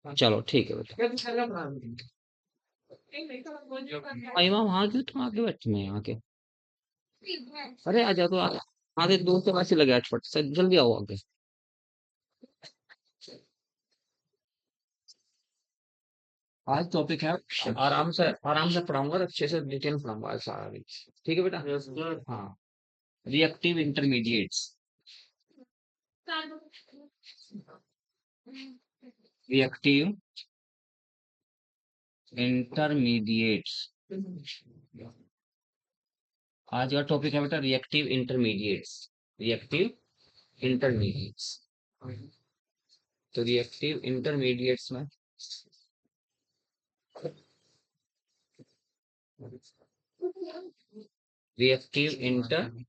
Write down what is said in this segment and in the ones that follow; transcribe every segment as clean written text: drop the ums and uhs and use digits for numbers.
चलो ठीक है बेटा। महिमा वहां क्यों, तुम आगे बैठे हैं यहाँ के? अरे आ जाओ तो आगे दूर से वैसे लगे आज फट से, जल्दी आओ आगे। आज टॉपिक है, आराम से पढ़ाऊंगा और अच्छे से डिटेल पढ़ाऊंगा आज सारा दिन। ठीक है बेटा? हाँ। Reactive intermediates. रिएक्टिव इंटरमीडिएट्स आज का टॉपिक है बेटा, रिएक्टिव इंटरमीडिएट्स। Reactive intermediates. तो रिएक्टिव इंटरमीडिएट्स में रिएक्टिव इंटरमीडिएट्स।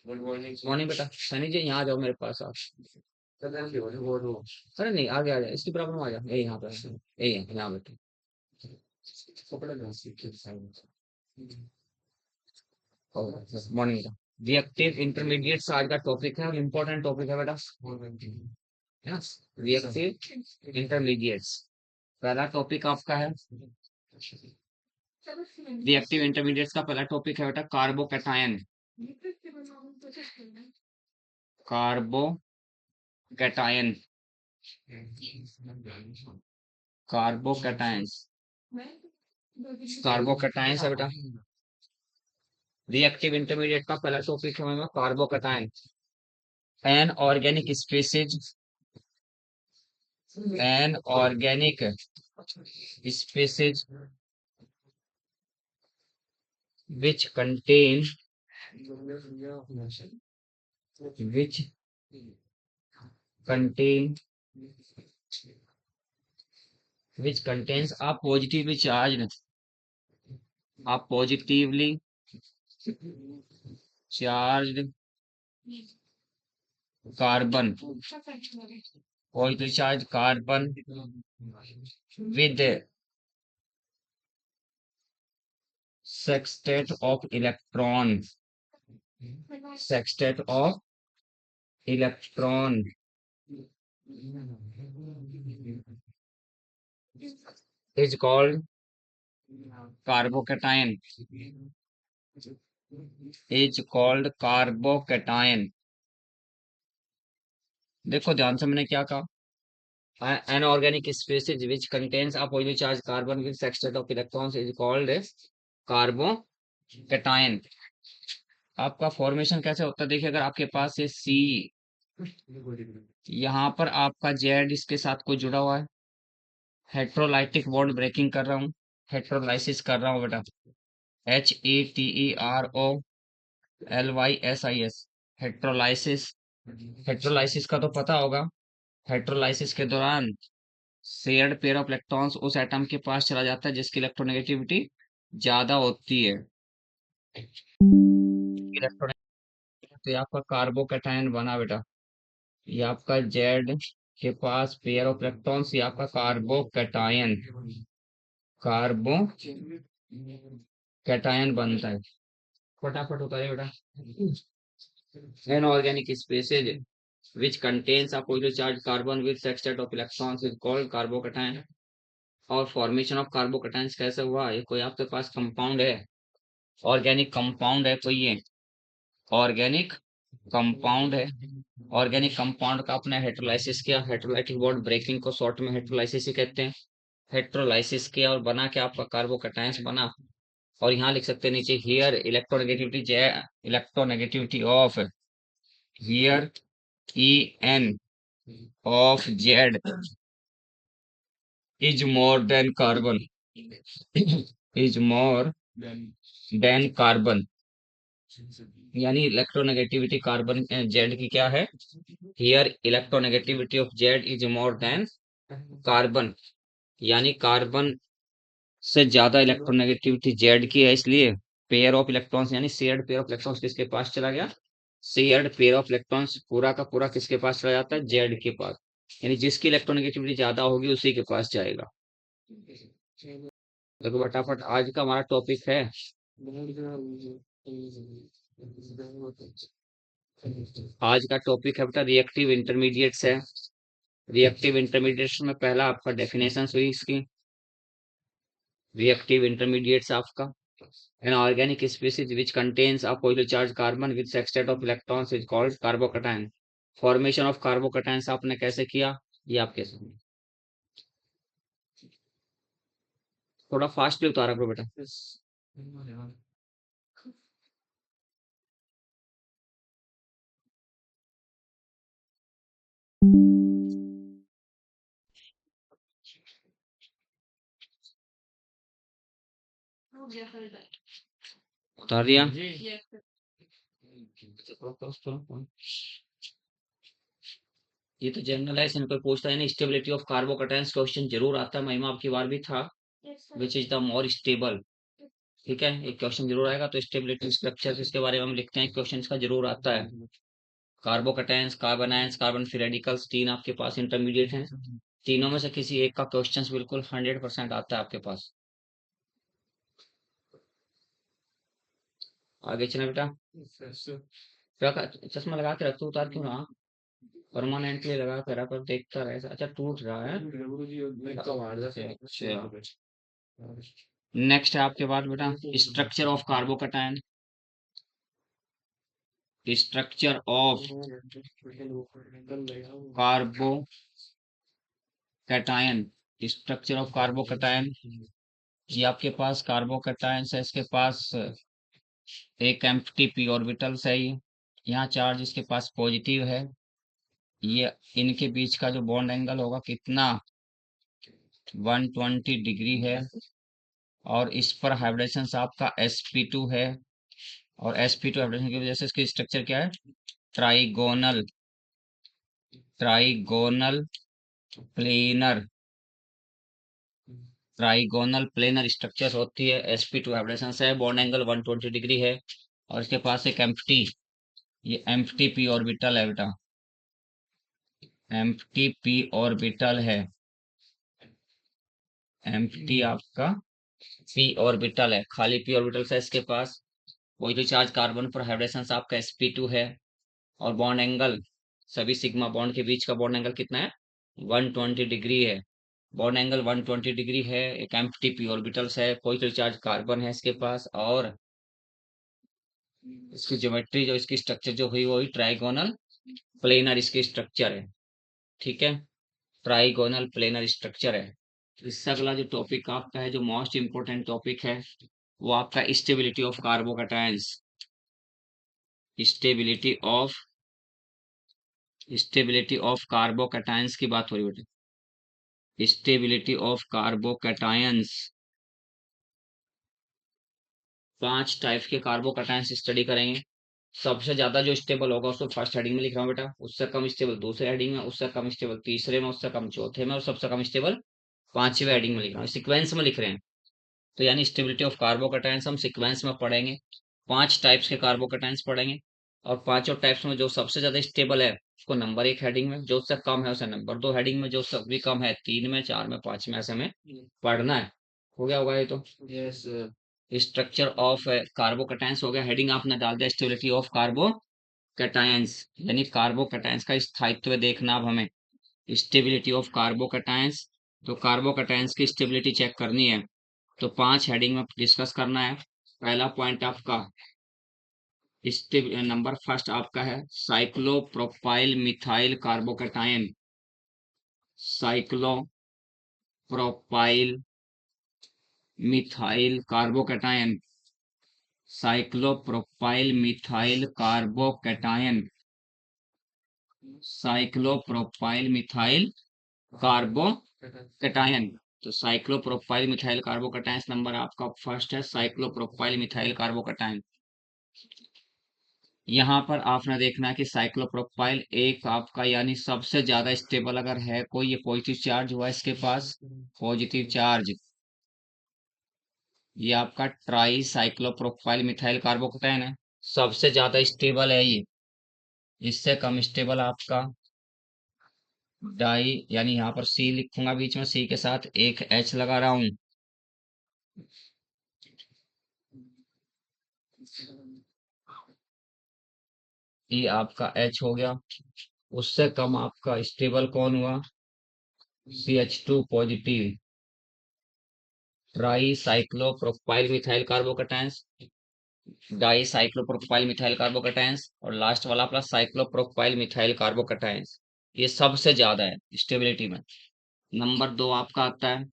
मॉर्निंग बेटा, सनी जी यहाँ आ जाओ मेरे पास आप। अरे नहीं, आगे आ जाए, इसकी प्रॉब्लम आ जाए, यही यहाँ पे, यही है यहाँ बैठे। मॉर्निंग बेटा। रिएक्टिव इंटरमीडिएट्स आज का टॉपिक है और इम्पोर्टेंट टॉपिक है बेटा, है ना? रिएक्टिव इंटरमीडिएट्स पहला टॉपिक आपका है। रिएक्टिव इंटरमीडिएट्स का पहला टॉपिक है बेटा, कार्बोकैटायन। कार्बोकैटायन। कार्बोकैटायंस। कार्बोकैटायंस है बेटा। रिएक्टिव इंटरमीडिएट का पहला टॉपिक है carbocation. N organic species, N organic species which contain which contain which contains a positively charged carbon, positively charged carbon with sextet of electron, sextet of electron is called carbocation, is called carbocation। देखो ध्यान से, मैंने क्या कहा? An organic species which contains a positively charged carbon with sextet of electrons is called carbocation। आपका formation कैसे होता है? देखिए, अगर आपके पास ये सी, यहाँ पर आपका जेड इसके साथ कोई जुड़ा हुआ है, हेट्रोलाइटिक बॉन्ड ब्रेकिंग कर रहा हूँ, हेट्रोलाइसिस कर रहा हूँ बेटा, HETEROLYSIS, हेट्रोलाइसिस। हेट्रोलाइसिस का तो पता होगा, हेट्रोलाइसिस के दौरान शेयर्ड पेयर ऑफ इलेक्ट्रॉन्स उस एटम के पास चला जाता है जिसकी इलेक्ट्रोनेगेटिविटी ज्यादा होती है। इलेक्ट्रोन, तो ये आपका कार्बोकैटायन बना बेटा, ये आपका जेड के पास पेयर ऑफ इलेक्ट्रॉन्स, ये आपका कार्बोकैटायन, कार्बोकैटायन बनता है। फटाफट उतारिए बेटा। Inorganic species which contains a positive charged carbon with sextet of electrons is called carbocation। और फॉर्मेशन ऑफ कार्बोकेटायंस कैसे हुआ? ये कोई आपके पास कंपाउंड है, ऑर्गेनिक कंपाउंड है कोई, ये ऑर्गेनिक कंपाउंड है। ऑर्गेनिक कंपाउंड का आपने हेट्रोलाइसिस किया, हेट्रोलाइटिक बॉन्ड ब्रेकिंग को शॉर्ट में हेट्रोलाइसिस ही कहते हैं। हेट्रोलाइसिस किया और बना के आपका कार्बोकेटायंस बना। और यहाँ लिख सकते हैं नीचे, here electronegativity, electronegativity of, here En of Z is more than carbon, is more than carbon। यानी इलेक्ट्रोनेगेटिविटी कार्बन जेड की क्या है? Here electronegativity of Z is more than carbon, यानी कार्बन से ज्यादा इलेक्ट्रोनेगेटिविटी जेड की है, इसलिए पेयर ऑफ इलेक्ट्रॉन्स यानी शेयर्ड पेयर ऑफ इलेक्ट्रॉन्स किसके पास चला गया? शेयर्ड पेयर ऑफ इलेक्ट्रॉन्स पूरा का पूरा किसके पास चला जाता है? जेड के पास, यानी जिसकी इलेक्ट्रोनेगेटिविटी ज्यादा होगी उसी के पास जाएगा। देखो फटाफट, आज का हमारा टॉपिक है आज का टॉपिक है बेटा रिएक्टिव इंटरमीडिएट्स है। रिएक्टिव इंटरमीडिएट्स में पहला आपका डेफिनेशन हुई इसकी। रिएक्टिव इंटरमीडिएट्स आपका an organic species which contains a positively charged carbon with sextet of electrons is called carbocation. Formation of carbocations आपने कैसे किया ये आपके सामने। थोड़ा फास्ट भी उतारा करो बेटा। उतार दिया। ये तो जनरल है, इसमें कोई पूछता है नहीं। स्टेबिलिटी ऑफ कार्बोकैटायंस क्वेश्चन जरूर आता है, महिमा आपकी बार भी था। Which is the more stable, ठीक है, एक क्वेश्चन जरूर आएगा। तो स्टेबिलिटी स्ट्रक्चर इसके बारे में हम लिखते हैं, क्वेश्चन इसका जरूर आता है। Carbocations, carbon ions, carbon free radicals, तीन आपके पास इंटरमीडिएट हैं। तीनों में से किसी एक का क्वेश्चन बिल्कुल 100% आता है आपके पास। आगे चले बेटा। चश्मा लगा के रख, तो उतार क्यों रहा? परमानेंटली लगा के रख और देखता रहे। अच्छा टूट रहा है। अच्छा नेक्स्ट है आपके पास बेटा structure of carbocation. Structure of carbocation, structure of carbocation. ये आपके पास कार्बोकैटायन है, इसके पास एक एम्प्टी पी ऑर्बिटल्स है। ये यहाँ चार्ज इसके पास पॉजिटिव है। ये इनके बीच का जो बॉन्ड एंगल होगा कितना, 120 डिग्री है। और इस पर हाइब्रिडेशन आपका sp2 है। और sp2 हाइब्रिडेशन की वजह से इसकी स्ट्रक्चर क्या है, trigonal, trigonal planar, trigonal planar structure होती है। sp2 हाइब्रिडेशन है, बॉन्ड एंगल 120 डिग्री है। और इसके पास एक एम्प्टी, ये एम्प्टी पी ऑर्बिटल है बेटा, एम्प्टी पी ऑर्बिटल है। एम्प्टी आपका पी ऑर्बिटल है, खाली पी ऑर्बिटल है इसके पास। वही तो चार्ज कार्बन पर हाइब्रिडेशन आपका sp2 है। और बॉन्ड एंगल, सभी सिग्मा बॉन्ड के बीच का बॉन्ड एंगल कितना है, 120 डिग्री है। बॉन्ड एंगल 120 डिग्री है। एक एम्प्टी पी ऑर्बिटल्स है, पॉजिटिव चार्ज कार्बन है इसके पास। और इसकी ज्योमेट्री जो इसकी स्ट्रक्चर जो हुई वही ट्राइगोनल प्लेनर इसकी स्ट्रक्चर है, ठीक है, ट्राइगोनल प्लेनर स्ट्रक्चर है। इससे अगला जो टॉपिक आपका है, जो मोस्ट इंपोर्टेंट टॉपिक है, वो आपका stability of carbocations. Stability of, stability of carbocations की बात हो रही है। स्टेबिलिटी ऑफ कार्बोकैटायंस, 5 टाइप के कार्बोकैटायंस स्टडी करेंगे। सबसे ज्यादा जो स्टेबल होगा उसको फर्स्ट हेडिंग में लिख रहा हूँ बेटा, उससे कम स्टेबल दूसरे हेडिंग में, उससे कम स्टेबल तीसरे में, उससे कम चौथे में, और सबसे कम स्टेबल पांचवें हेडिंग में लिख रहा हूँ। सिक्वेंस में लिख रहे हैं। तो यानी स्टेबिलिटी ऑफ कार्बोकैटायंस हम सीक्वेंस में पढ़ेंगे। 5 टाइप्स के कार्बोकैटायंस पढ़ेंगे। और पांचों टाइप्स में जो सबसे ज्यादा स्टेबल है उसको नंबर 1 हेडिंग में, जो उससे कम है उसे नंबर 2 हेडिंग में, जो उससे भी कम है 3 में, 4 में, 5 में, ऐसे में पढ़ना है। हो गया होगा ये तो। यस। स्ट्रक्चर ऑफ कार्बोकैटायंस हो गया, हेडिंग आपने डाल दिया स्टेबिलिटी ऑफ कार्बोकैटायंस, यानी कार्बोकैटायंस का स्थायित्व देखना अब हमें। स्टेबिलिटी ऑफ कार्बोकैटायंस, तो कार्बोकैटायंस की स्टेबिलिटी चेक करनी है। तो 5 हेडिंग में डिस्कस करना है। पहला पॉइंट आपका नंबर फर्स्ट आपका है cyclopropyl methyl carbocation. Cyclopropyl methyl carbocation, cyclopropyl methyl carbocation, cyclopropyl methyl carbocation. तो साइक्लोप्रोपाइल मिथाइल कार्बोकैटायन नंबर आपका फर्स्ट है, साइक्लोप्रोपाइल मिथाइल कार्बोकैटायन। यहाँ पर आपने देखना है कि साइक्लोप्रोपाइल एक आपका यानी सबसे ज्यादा स्टेबल अगर है कोई, ये पॉजिटिव चार्ज हुआ इसके पास, पॉजिटिव चार्ज, ये आपका ट्राई साइक्लोप्रोपाइल मिथाइल कार्बोकैटायन है, सबसे ज्यादा स्टेबल है ये। इससे कम स्टेबल आपका डाई, यानी यहाँ पर सी लिखूंगा बीच में, सी के साथ एक एच लगा रहा हूं। ये आपका H हो गया। उससे कम आपका स्टेबल कौन हुआ? CH2 positive, tri cyclopropyl methyl carbocations, di cyclopropyl methyl carbocations, और लास्ट वाला अपना साइक्लोप्रोपाइल मिथाइल कार्बोकैटायंस। ये सबसे ज्यादा है स्टेबिलिटी में। नंबर 2 आपका आता है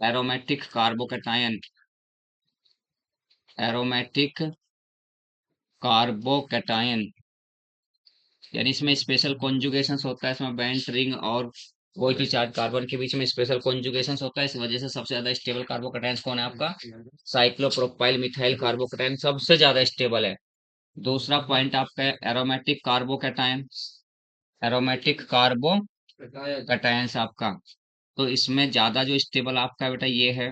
एरोमेटिक कार्बोकैटायन, एरोमेटिक कार्बोकैटायन, यानी इसमें स्पेशल कॉन्जुगेशन होता है। इसमें बेंट रिंग और पॉजिटिव चार्ज कार्बन के बीच में स्पेशल कॉन्जुगेशन होता है। इस वजह से सबसे ज्यादा स्टेबल कार्बोकैटायन कौन है आपका? साइक्लोप्रोपाइल मिथाइल कार्बोकैटायन सबसे ज्यादा स्टेबल है। दूसरा पॉइंट आपका है एरोमेटिक कार्बोकैटायन, एरोमेटिक कार्बोकैटायंस आपका। तो इसमें ज्यादा जो स्टेबल आपका बेटा ये है,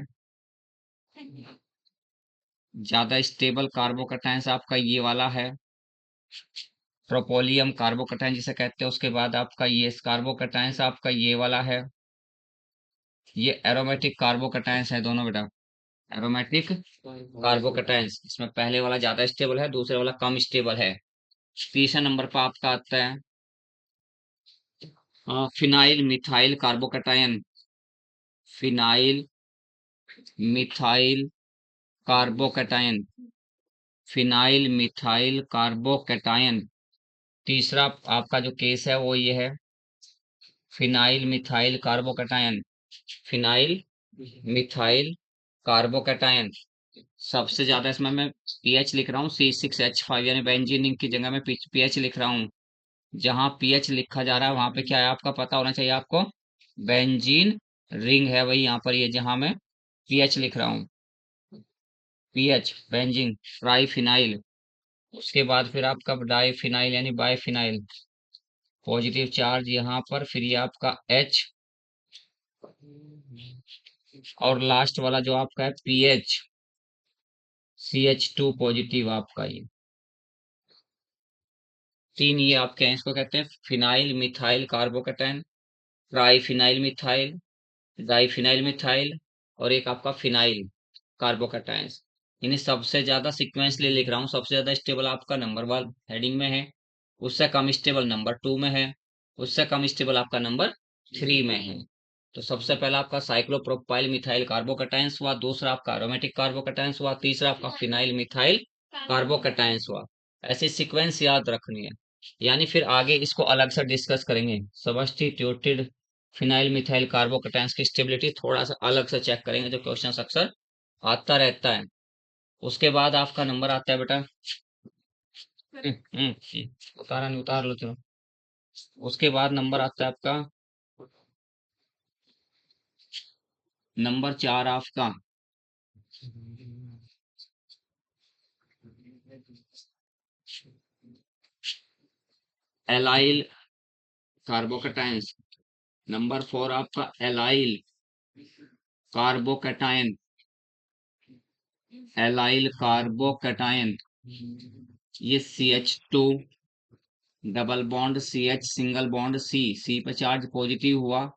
ज्यादा स्टेबल कार्बोकैटायंस आपका ये वाला है, प्रोपोलियम कार्बोकैटायन जिसे कहते हैं। उसके बाद आपका ये कार्बोकैटायंस आपका ये वाला है, ये एरोमेटिक कार्बोकैटायंस है दोनों बेटा, एरोमेटिक कार्बोकैटायंस। इसमें पहले वाला ज्यादा स्टेबल है, दूसरे वाला कम स्टेबल है। तीसरे नंबर पर आपका आता है phenyl methyl carbocation, phenyl methyl carbocation, phenyl methyl carbocation. तीसरा आपका जो केस है वो ये है phenyl methyl carbocation, phenyl methyl carbocation. सबसे ज्यादा इसमें मैं पीएच लिख रहा हूँ C6H5, यानी बेंजीन रिंग की जगह में पीएच लिख रहा हूँ। जहां पीएच लिखा जा रहा है वहां पे क्या है आपका पता होना चाहिए आपको, बेंजीन रिंग है वही यहाँ पर, ये जहां मैं पीएच लिख रहा हूँ, पीएच बेंजीन ट्राइफिनाइल। उसके बाद फिर आपका डाइफिनाइल यानी बाइफिनाइल, पॉजिटिव चार्ज यहाँ पर, फिर ये आपका H, और लास्ट वाला जो आपका है पीएच CH2 पॉजिटिव आपका। ये तीन ये आपके हैं, इसको कहते हैं phenyl methyl carbocation, triphenyl methyl, diphenyl methyl, और एक आपका फिनाइल कार्बोकैटायंस। इन्हें सबसे ज्यादा सीक्वेंसली लिख रहा हूँ। सबसे ज्यादा स्टेबल आपका नंबर 1 हेडिंग में है, उससे कम स्टेबल नंबर 2 में है, उससे कम स्टेबल आपका नंबर 3 में है। तो सबसे पहला आपका साइक्लोप्रोपाइल मिथाइल कार्बोकैटायंस हुआ, दूसरा आपका एरोमेटिक कार्बोकैटायंस हुआ, तीसरा आपका फिनाइल मिथाइल कार्बोकैटायंस हुआ। ऐसी सीक्वेंस याद रखनी है, यानी फिर आगे इसको अलग से डिस्कस करेंगे। सब्स्टिट्यूटेड फिनाइल मिथाइल कार्बोकैटायंस की स्टेबिलिटी थोड़ा सा अलग से चेक करेंगे, जो क्वेश्चन अक्सर आता रहता है। उसके बाद आपका नंबर आता है बेटा, उतारा नहीं, उतार लो चलो। उसके बाद नंबर आता है आपका नंबर 4 आपका एलाइल कार्बोकैटायंस, नंबर 4 आपका एलाइल कार्बोकैटायन, एलाइल कार्बोकैटायन। ये CH2 double bond CH single bond C पे चार्ज पॉजिटिव हुआ,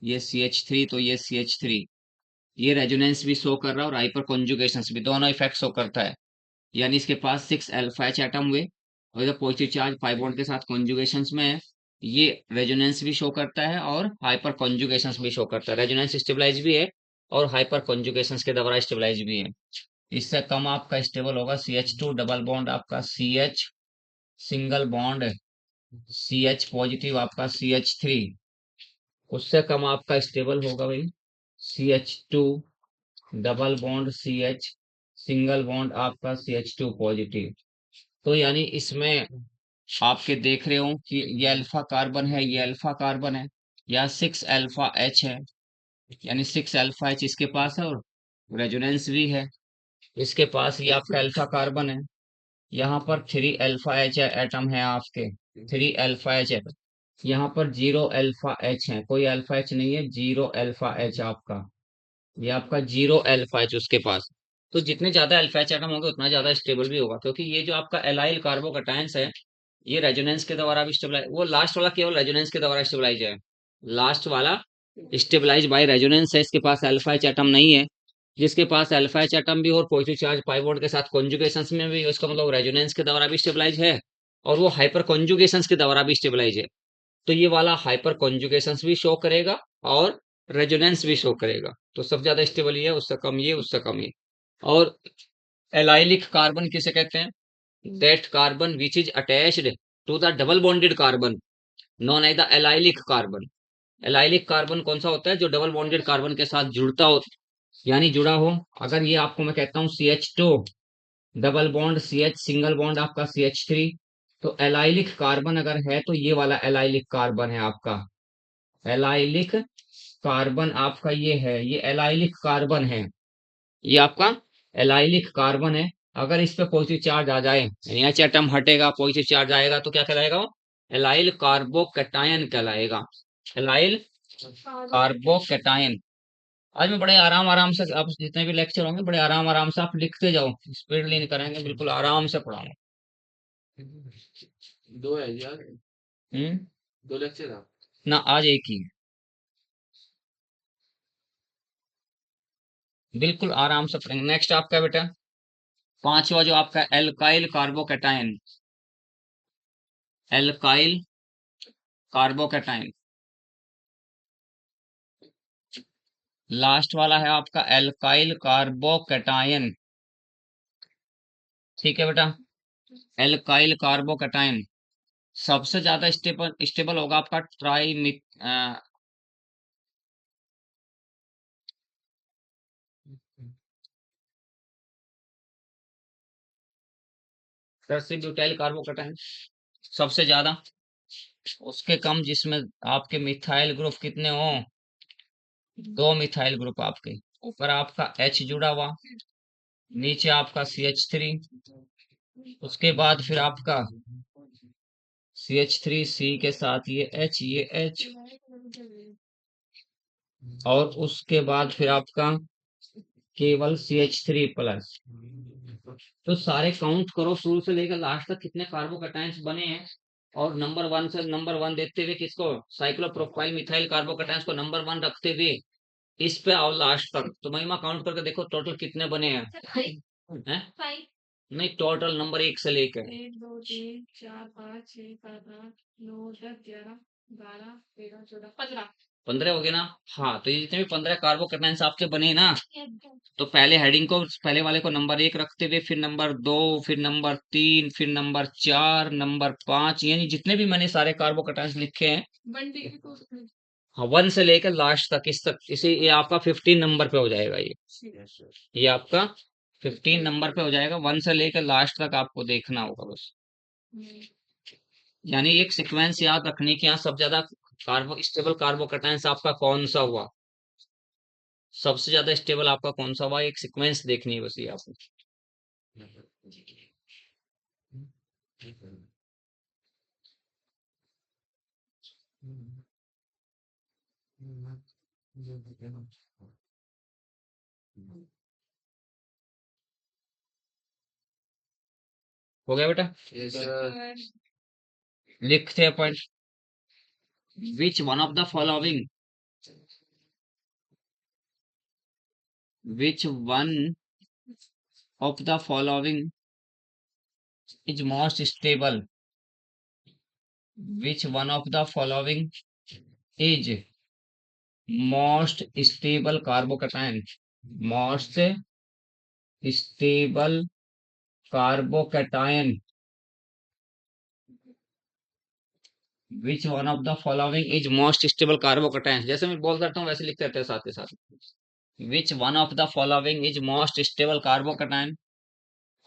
ये CH3, तो ये CH3। ये रेजोनेंस भी शो कर रहा है और हाइपर कॉन्जुगेशन भी, दोनों इफेक्ट शो करता है। यानी इसके पास 6 अल्फा एच एटम हुए और इधर पॉजिटिव चार्ज 5 बॉन्ड के साथ कॉन्जुगेशन में है। ये रेजोनेंस भी शो करता है और हाइपर कॉन्जुगेशन भी शो करता है। रेजोनेंस स्टेबलाइज भी है और हाइपर कॉन्जुगेशन के द्वारा स्टेबलाइज भी है। इससे कम आपका स्टेबल होगा CH2 डबल बॉन्ड आपका CH single bond CH positive आपका CH3। उससे कम आपका स्टेबल होगा भाई CH2 double bond CH single bond आपका CH2 पॉजिटिव। तो यानी इसमें आपके देख रहे हो कि ये अल्फा कार्बन है, ये अल्फा कार्बन है, या 6 अल्फा एच है, यानी 6 अल्फा एच इसके पास है और रेजोनेंस भी है। इसके पास ये आपका अल्फा कार्बन है, यहाँ पर 3 अल्फा एच एटम है आपके, 3 अल्फा एच है। यहाँ पर 0 अल्फा एच है, कोई अल्फा एच नहीं है, 0 अल्फा एच आपका, ये आपका 0 अल्फा एच उसके पास। तो जितने ज्यादा अल्फा एच एटम होंगे उतना ज्यादा स्टेबल भी होगा, क्योंकि ये जो आपका एलाइल कार्बोकैटायंस है ये रेजोनेंस के द्वारा भी स्टेबलाइज, वो लास्ट वाला केवल रेजोनेंस के द्वारा स्टेबलाइज है, लास्ट वाला स्टेबलाइज बाय रेजोनेंस है। इसके पास अल्फा एच एटम नहीं है। जिसके पास अल्फा एच एटम भी हो और पॉजिटिव चार्ज पाई बॉन्ड के साथ कॉन्जुगेशन में भी हो, इसका मतलब रेजोनेंस के द्वारा भी स्टेबलाइज है और वो हाइपर कॉन्जुगेशंस के द्वारा भी स्टेबलाइज है। तो ये वाला हाइपर कॉन्जुगेशंस भी शो करेगा और रेजोनेंस भी शो करेगा। तो सबसे ज्यादा स्टेबल ये है, उससे कम ये, उससे कम ये। और एलाइलिक कार्बन किसे कहते हैं? That carbon which is attached to the double bonded carbon known as the allylic carbon. Allylic carbon कौन सा होता है? जो डबल बॉन्डेड कार्बन के साथ जुड़ता हो, यानी जुड़ा हो। अगर ये आपको मैं कहता हूँ CH2 double bond CH single bond आपका CH3, तो एलाइलिक कार्बन अगर है तो ये वाला एलाइलिक कार्बन है आपका। एलाइलिक कार्बन आपका ये है, ये एलाइलिक कार्बन है, ये आपका एलाइलिक कार्बन है। अगर इस पे पॉजिटिव चार्ज आ जाए, यानी एच एटम हटेगा, पॉजिटिव चार्ज आएगा, तो क्या कहलाएगा वो? एलाइल कार्बोकैटायन कहलाएगा। Allyl carbocation. आज मैं बड़े आराम आराम से, आप जितने भी लेक्चर होंगे बड़े आराम आराम से आप लिखते जाओ, स्पीडली नहीं करेंगे, बिल्कुल आराम से पढ़ाऊंगा। दो है यार, हम्म दो लेक्चर था ना, आज एक ही है। बिल्कुल आराम से पढ़ेंगे। नेक्स्ट आपका बेटा पांचवा जो आपका alkyl carbocation, alkyl carbocation. Last वाला है आपका एल्काइल कार्बोकैटायन। ठीक है बेटा, एल्काइल कार्बोकैटायन सबसे ज्यादा स्टेबल स्टेबल होगा आपका ट्राई ब्यूटाइल कार्बोकैटायन सबसे ज्यादा। उसके कम जिसमें आपके मिथाइल ग्रुप कितने हो? दो मिथाइल ग्रुप आपके, ऊपर आपका H जुड़ा हुआ, नीचे आपका CH3, उसके बाद फिर आपका CH3C के साथ ये H, और उसके बाद फिर आपका केवल CH3+। तो सारे काउंट करो शुरू से लेकर लास्ट तक कितने कार्बोकैटायंस बने हैं, और नंबर वन से नंबर वन देखते हुए किसको? साइक्लोप्रोपाइल मिथाइल कार्बोकैटायंस को नंबर वन रखते हुए इस पे आओ लास्ट तक। तो महिमा काउंट करके देखो टोटल कितने बने हैं? हैं? नहीं, टोटल नंबर एक से लेकर 1 2 3 4 5 6 7 8 9 10 11 12 13 14 15। 15 हो गए ना? हाँ, तो ये जितने भी 15 कार्बोकैटायंस आपके बने ना, तो पहले हेडिंग को, पहले वाले को नंबर एक रखते हुए, फिर नंबर दो, फिर नंबर तीन, फिर नंबर चार, नंबर पांच, यानी जितने भी मैंने सारे कार्बोकैटायंस लिखे हैं, हाँ, वन से लेकर लास्ट तक, इस तक, इसे ये आपका 15 नंबर पे हो जाएगा। ये आपका 15 नंबर पे हो जाएगा। वन से लेकर लास्ट तक आपको देखना होगा बस। यानी एक सीक्वेंस याद रखने के, यहाँ सबसे ज्यादा स्टेबल कार्बोकैटायंस आपका कौन सा हुआ, सबसे ज्यादा स्टेबल आपका कौन सा हुआ, एक सीक्वेंस देखनी है बस ये आपको। हो गया बेटा? Yes sir. लिखते हैं point. Which one of the following, which one of the following is most stable, which one of the following is most stable carbocation, most stable carbocation, which one of the following is most stable carbocation. जैसे मैं बोल करता हूँ वैसे लिखते रहते हैं साथ के साथ। Which one of the following is most stable carbocation.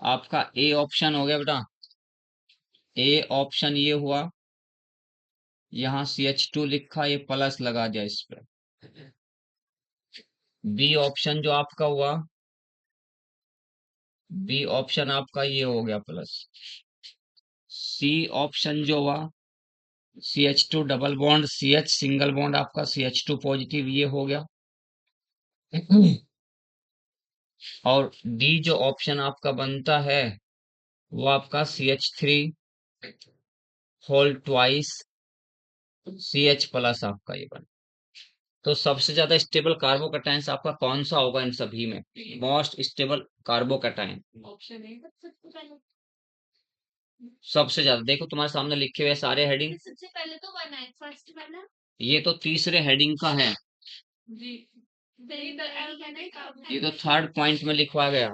आपका ए ऑप्शन हो गया बेटा, ए ऑप्शन ये हुआ, यहाँ CH2 लिखा, ये प्लस लगा दिया इस पे। बी ऑप्शन जो आपका हुआ, बी ऑप्शन आपका ये हो गया प्लस। सी ऑप्शन जो हुआ, CH2 double bond CH single bond आपका CH2 पॉजिटिव, ये हो गया। और डी जो ऑप्शन आपका बनता है वो आपका CH3 होल ट्वाइस CH+ आपका ये बन। तो सबसे ज्यादा स्टेबल कार्बोकैटायंस आपका कौन सा होगा इन सभी में? मोस्ट स्टेबल कार्बोकैटायन ऑप्शन है। सबसे ज्यादा देखो तुम्हारे सामने लिखे हुए सारे हेडिंग, सबसे पहले तो वन है, फर्स्ट वाला। ये तो तीसरे हेडिंग का है, जी। ये तो थर्ड पॉइंट में लिखवा गया।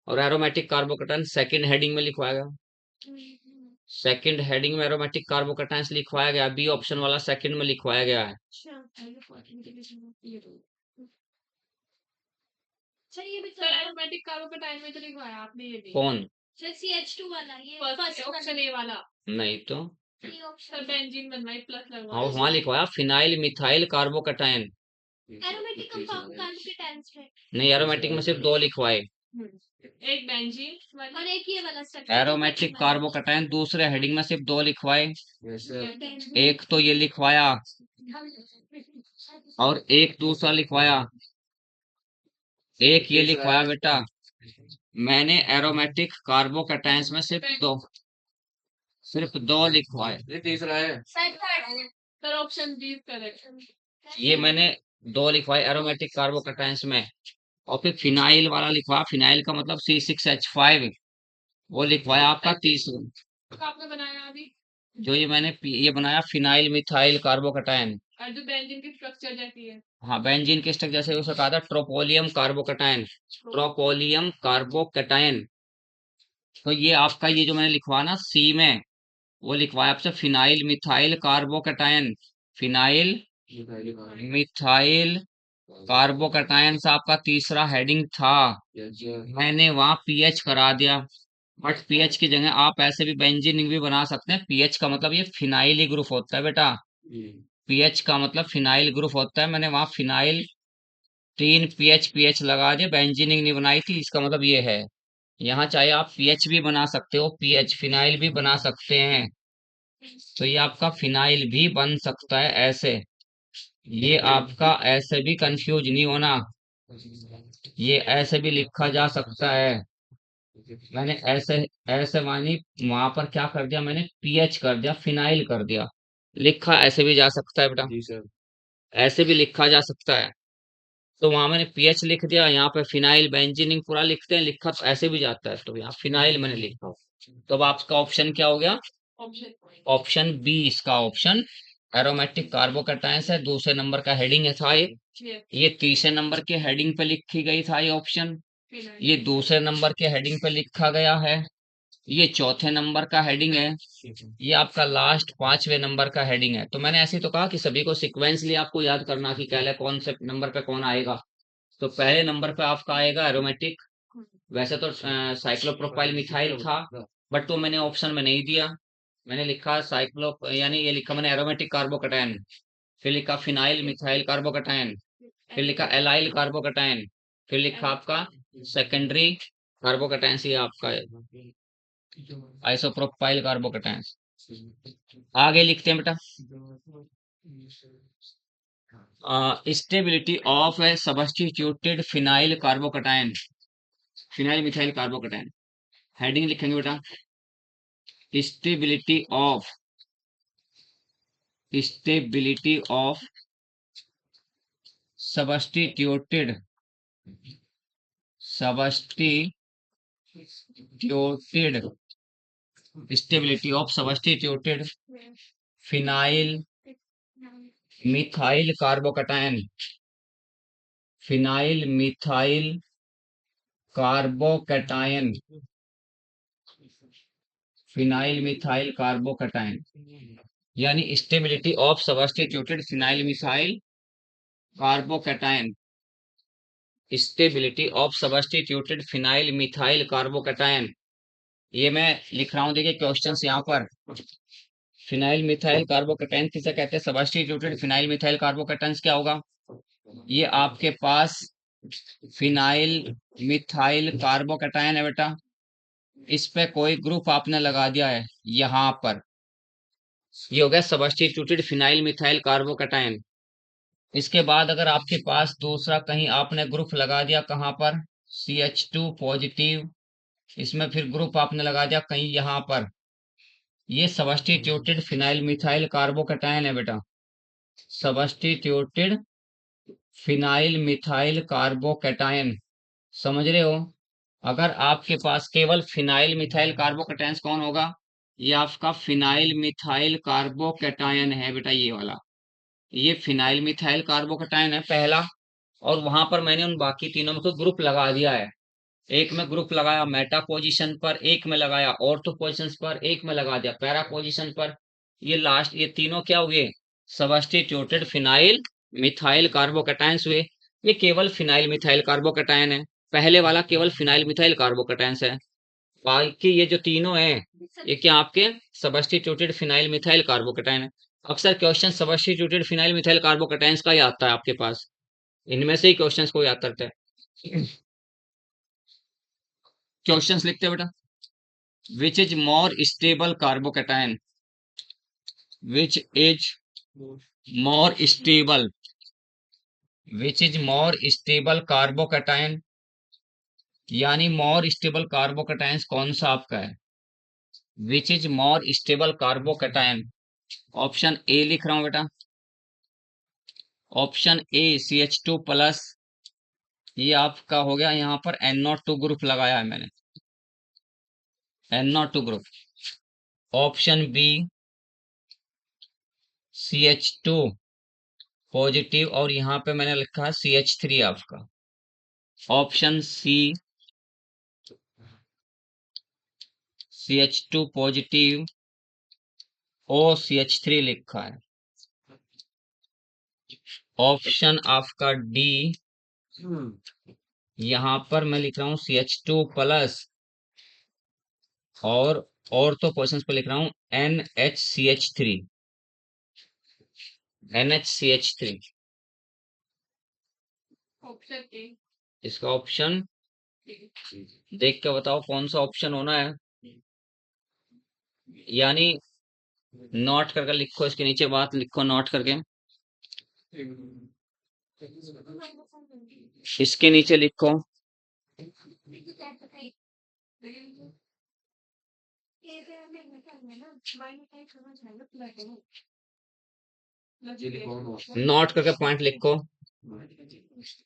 और एरोमेटिक कार्बोकैटायन सेकंड हेडिंग में लिखवाया गया। सेकंड हेडिंग में एरोमेटिक कार्बोकैटायंस लिखवाया गया, बी ऑप्शन वाला सेकंड में लिखवाया गया है। अच्छा ये भी सर एरोमेटिक कार्बोकैटायन में तो लिखवाया आपने ये भी। कौन? सर CH2 वाला ये फर्स्ट ऑप्शन ए वाला। नहीं तो सी ऑप्शन सर बेंजीन बनना है प्लस लगवाया। हाँ वहां लिखवाया phenyl methyl carbocation. Aromatic compound carbocations है। नहीं, एरोमेटिक में सिर्फ दो लिखवाए, एक बेंजीन वाला और एक ये वाला स्ट्रक्चर। एरोमेटिक कार्बोकैटायन दूसरे हेडिंग में सिर्फ दो लिखवाए, एक तो ये लिखवाया और एक दूसरा लिखवाया, एक ये लिखवाया बेटा। मैंने एरोमेटिक कार्बोकैटायंस में सिर्फ दो लिखवाए, ये तीसरा है सर ऑप्शन बी करेक्ट। ये मैंने दो लिखवाए एरोमेटिक कार्बोकैटायंस में। और फिर फिनाइल वाला लिखवाया, फिनाइल का मतलब C6H5, वो लिखवाया आपका तीसरा। आपने बनाया अभी जो ये मैंने ये बनाया फिनाइल मिथाइल कार्बोकैटायन। और जो बेंजीन की स्ट्रक्चर जैसी है। हाँ बेंजीन के स्ट्रक्चर जैसे उसे कहा था ट्रोपोलियम कार्बोकैटायन, ट्रोपोलियम कार्बोकैटायन। तो ये आपका ये जो मैंने लिखवाया ना सी में, वो लिखवाया आपसे phenyl methyl carbocation, phenyl methyl carbocation से आपका तीसरा हेडिंग था। मैंने वहां पीएच करा दिया, बट पीएच की जगह आप ऐसे भी बेंजीन भी बना सकते हैं। पीएच का मतलब ये फिनाइल ही ग्रुप होता है बेटा, पीएच का मतलब फिनाइल ग्रुप होता है। मैंने वहां फिनाइल 3 पीएच लगा दिया, बेंजीनिंग नहीं बनाई थी, इसका मतलब ये है। यहाँ चाहे आप पीएच भी बना सकते हो, पीएच फिनाइल भी बना सकते हैं। तो ये आपका फिनाइल भी बन सकता है ऐसे, ये आपका ऐसे भी कंफ्यूज नहीं होना, ये ऐसे भी लिखा जा सकता है। मैंने ऐसे ऐसे मानी वहां पर क्या कर दिया, मैंने पीएच कर दिया, फिनाइल कर दिया। लिखा ऐसे भी जा सकता है बेटा, जी सर, ऐसे भी लिखा जा सकता है। तो वहां मैंने पीएच लिख दिया, यहाँ पे फिनाइल बेंजीनिंग पूरा लिखते हैं, लिखा तो ऐसे भी जाता है, तो यहाँ फिनाइल मैंने लिखा। तो अब आपका ऑप्शन क्या हो गया? ऑप्शन बी इसका ऑप्शन, एरोमेटिक कार्बोकैटायंस है, दूसरे नंबर का हेडिंग है था ये तीसरे नंबर के हेडिंग पे लिखी गई था ये ऑप्शन, ये दूसरे नंबर के हेडिंग पे लिखा गया है, ये चौथे नंबर का हेडिंग है, ये आपका लास्ट पांचवे नंबर का हेडिंग है। तो मैंने ऐसे ही तो कहा कि सभी को सिक्वेंसली आपको याद करना कि पहले कौन से नंबर पे कौन आएगा। तो पहले नंबर पे आपका आएगा एरोमेटिक, वैसे तो साइक्लोप्रोपाइल मिथाइल था, बट तो मैंने ऑप्शन में नहीं दिया। मैंने लिखा साइक्लो यानी ये लिखा मैंने एरोमेटिक कार्बोकैटायन, फिर लिखा फिनाइल मिथाइल कार्बोकैटायन, फिर लिखा एलाइल कार्बोकैटायन, फिर लिखा आपका सेकेंडरी कार्बोकैटायन, ये आपका आइसोप्रोपाइल कार्बोकैटायन। आगे लिखते हैं बेटा, stability of a substituted phenyl carbocation, phenyl methyl carbocation. Heading लिखेंगे बेटा, stability of substituted stability of substituted phenyl methyl carbocation, phenyl methyl carbocation, phenyl methyl carbocation, यानी stability of substituted phenyl methyl carbocation, stability of substituted phenyl methyl carbocation. ये मैं लिख रहा हूँ, देखिए question यहाँ पर। फिनाइल मिथाइल कार्बोकैटायन किसे कहते हैं? सबस्टिट्यूटेड फिनाइल मिथाइल कार्बोकैटायन क्या होगा? ये आपके पास फिनाइल मिथाइल कार्बोकैटायन है बेटा, इस पे कोई ग्रुप आपने लगा दिया है यहाँ पर, ये हो गया सबस्टिट्यूटेड फिनाइल मिथाइल कार्बोकैटायन। इसके बाद अगर आपके पास दूसरा कहीं आपने ग्रुप लगा दिया, कहाँ पर? CH2 पॉजिटिव, इसमें फिर ग्रुप आपने लगा दिया कहीं यहाँ पर, ये सबस्टिट्यूटेड फिनाइल मिथाइल कार्बोकैटायन है बेटा, सबस्टिट्यूटेड फिनाइल मिथाइल कार्बोकैटायन। समझ रहे हो? अगर आपके पास केवल फिनाइल मिथाइल कार्बोकैटायन कौन होगा? ये आपका फिनाइल मिथाइल कार्बोकैटायन है बेटा, ये वाला। ये फिनाइल मिथाइल कार्बोकैटायन है पहला। और वहां पर मैंने उन बाकी तीनों में को ग्रुप लगा दिया है। एक में ग्रुप लगाया मेटा पोजीशन पर, एक में लगाया ऑर्थो पोजीशन पर, एक में लगा दिया पैरा पोजीशन पर। ये लास्ट ये तीनों क्या हुए? सबस्टिट्यूटेड फिनाइल मिथाइल कार्बोकैटायंस हुए। ये केवल फिनाइल मिथाइल कार्बोकैटायन है। पहले वाला केवल फिनाइल मिथाइल कार्बोकैटायंस है। बाकी ये जो तीनों हैं ये क्या आपके सबस्टिट्यूटेड फिनाइल मिथाइल कार्बोकैटायन है। अक्सर question substituted phenyl methyl carbocations का ही आता है आपके पास। इनमें से ही क्वेश्चंस को याद करते हैं। क्वेश्चंस लिखते हैं बेटा। Which is more stable carbocation? Which is more stable? Which is more stable carbocation? यानी मोर स्टेबल कार्बोकैटायंस कौन सा आपका है? Which is more stable carbocation? Option ए लिख रहा हूं बेटा। Option A CH2+। ये आपका हो गया, यहाँ पर NO2 ग्रुप लगाया है मैंने, NO2 group. Option B CH2 positive, और यहाँ पे मैंने लिखा है CH3 आपका। ऑप्शन सी CH2 पॉजिटिव और CH3 लिखा है। ऑप्शन आपका डी, यहाँ पर मैं लिख रहा हूँ CH2+, और तो क्वेश्चन पे लिख रहा हूँ NHCH3। NHCH3 option A. इसका ऑप्शन देख के बताओ कौन सा ऑप्शन होना है। यानी नोट करके लिखो, इसके नीचे बात लिखो नोट करके। इसके नीचे लिखो नोट करके पॉइंट लिखो।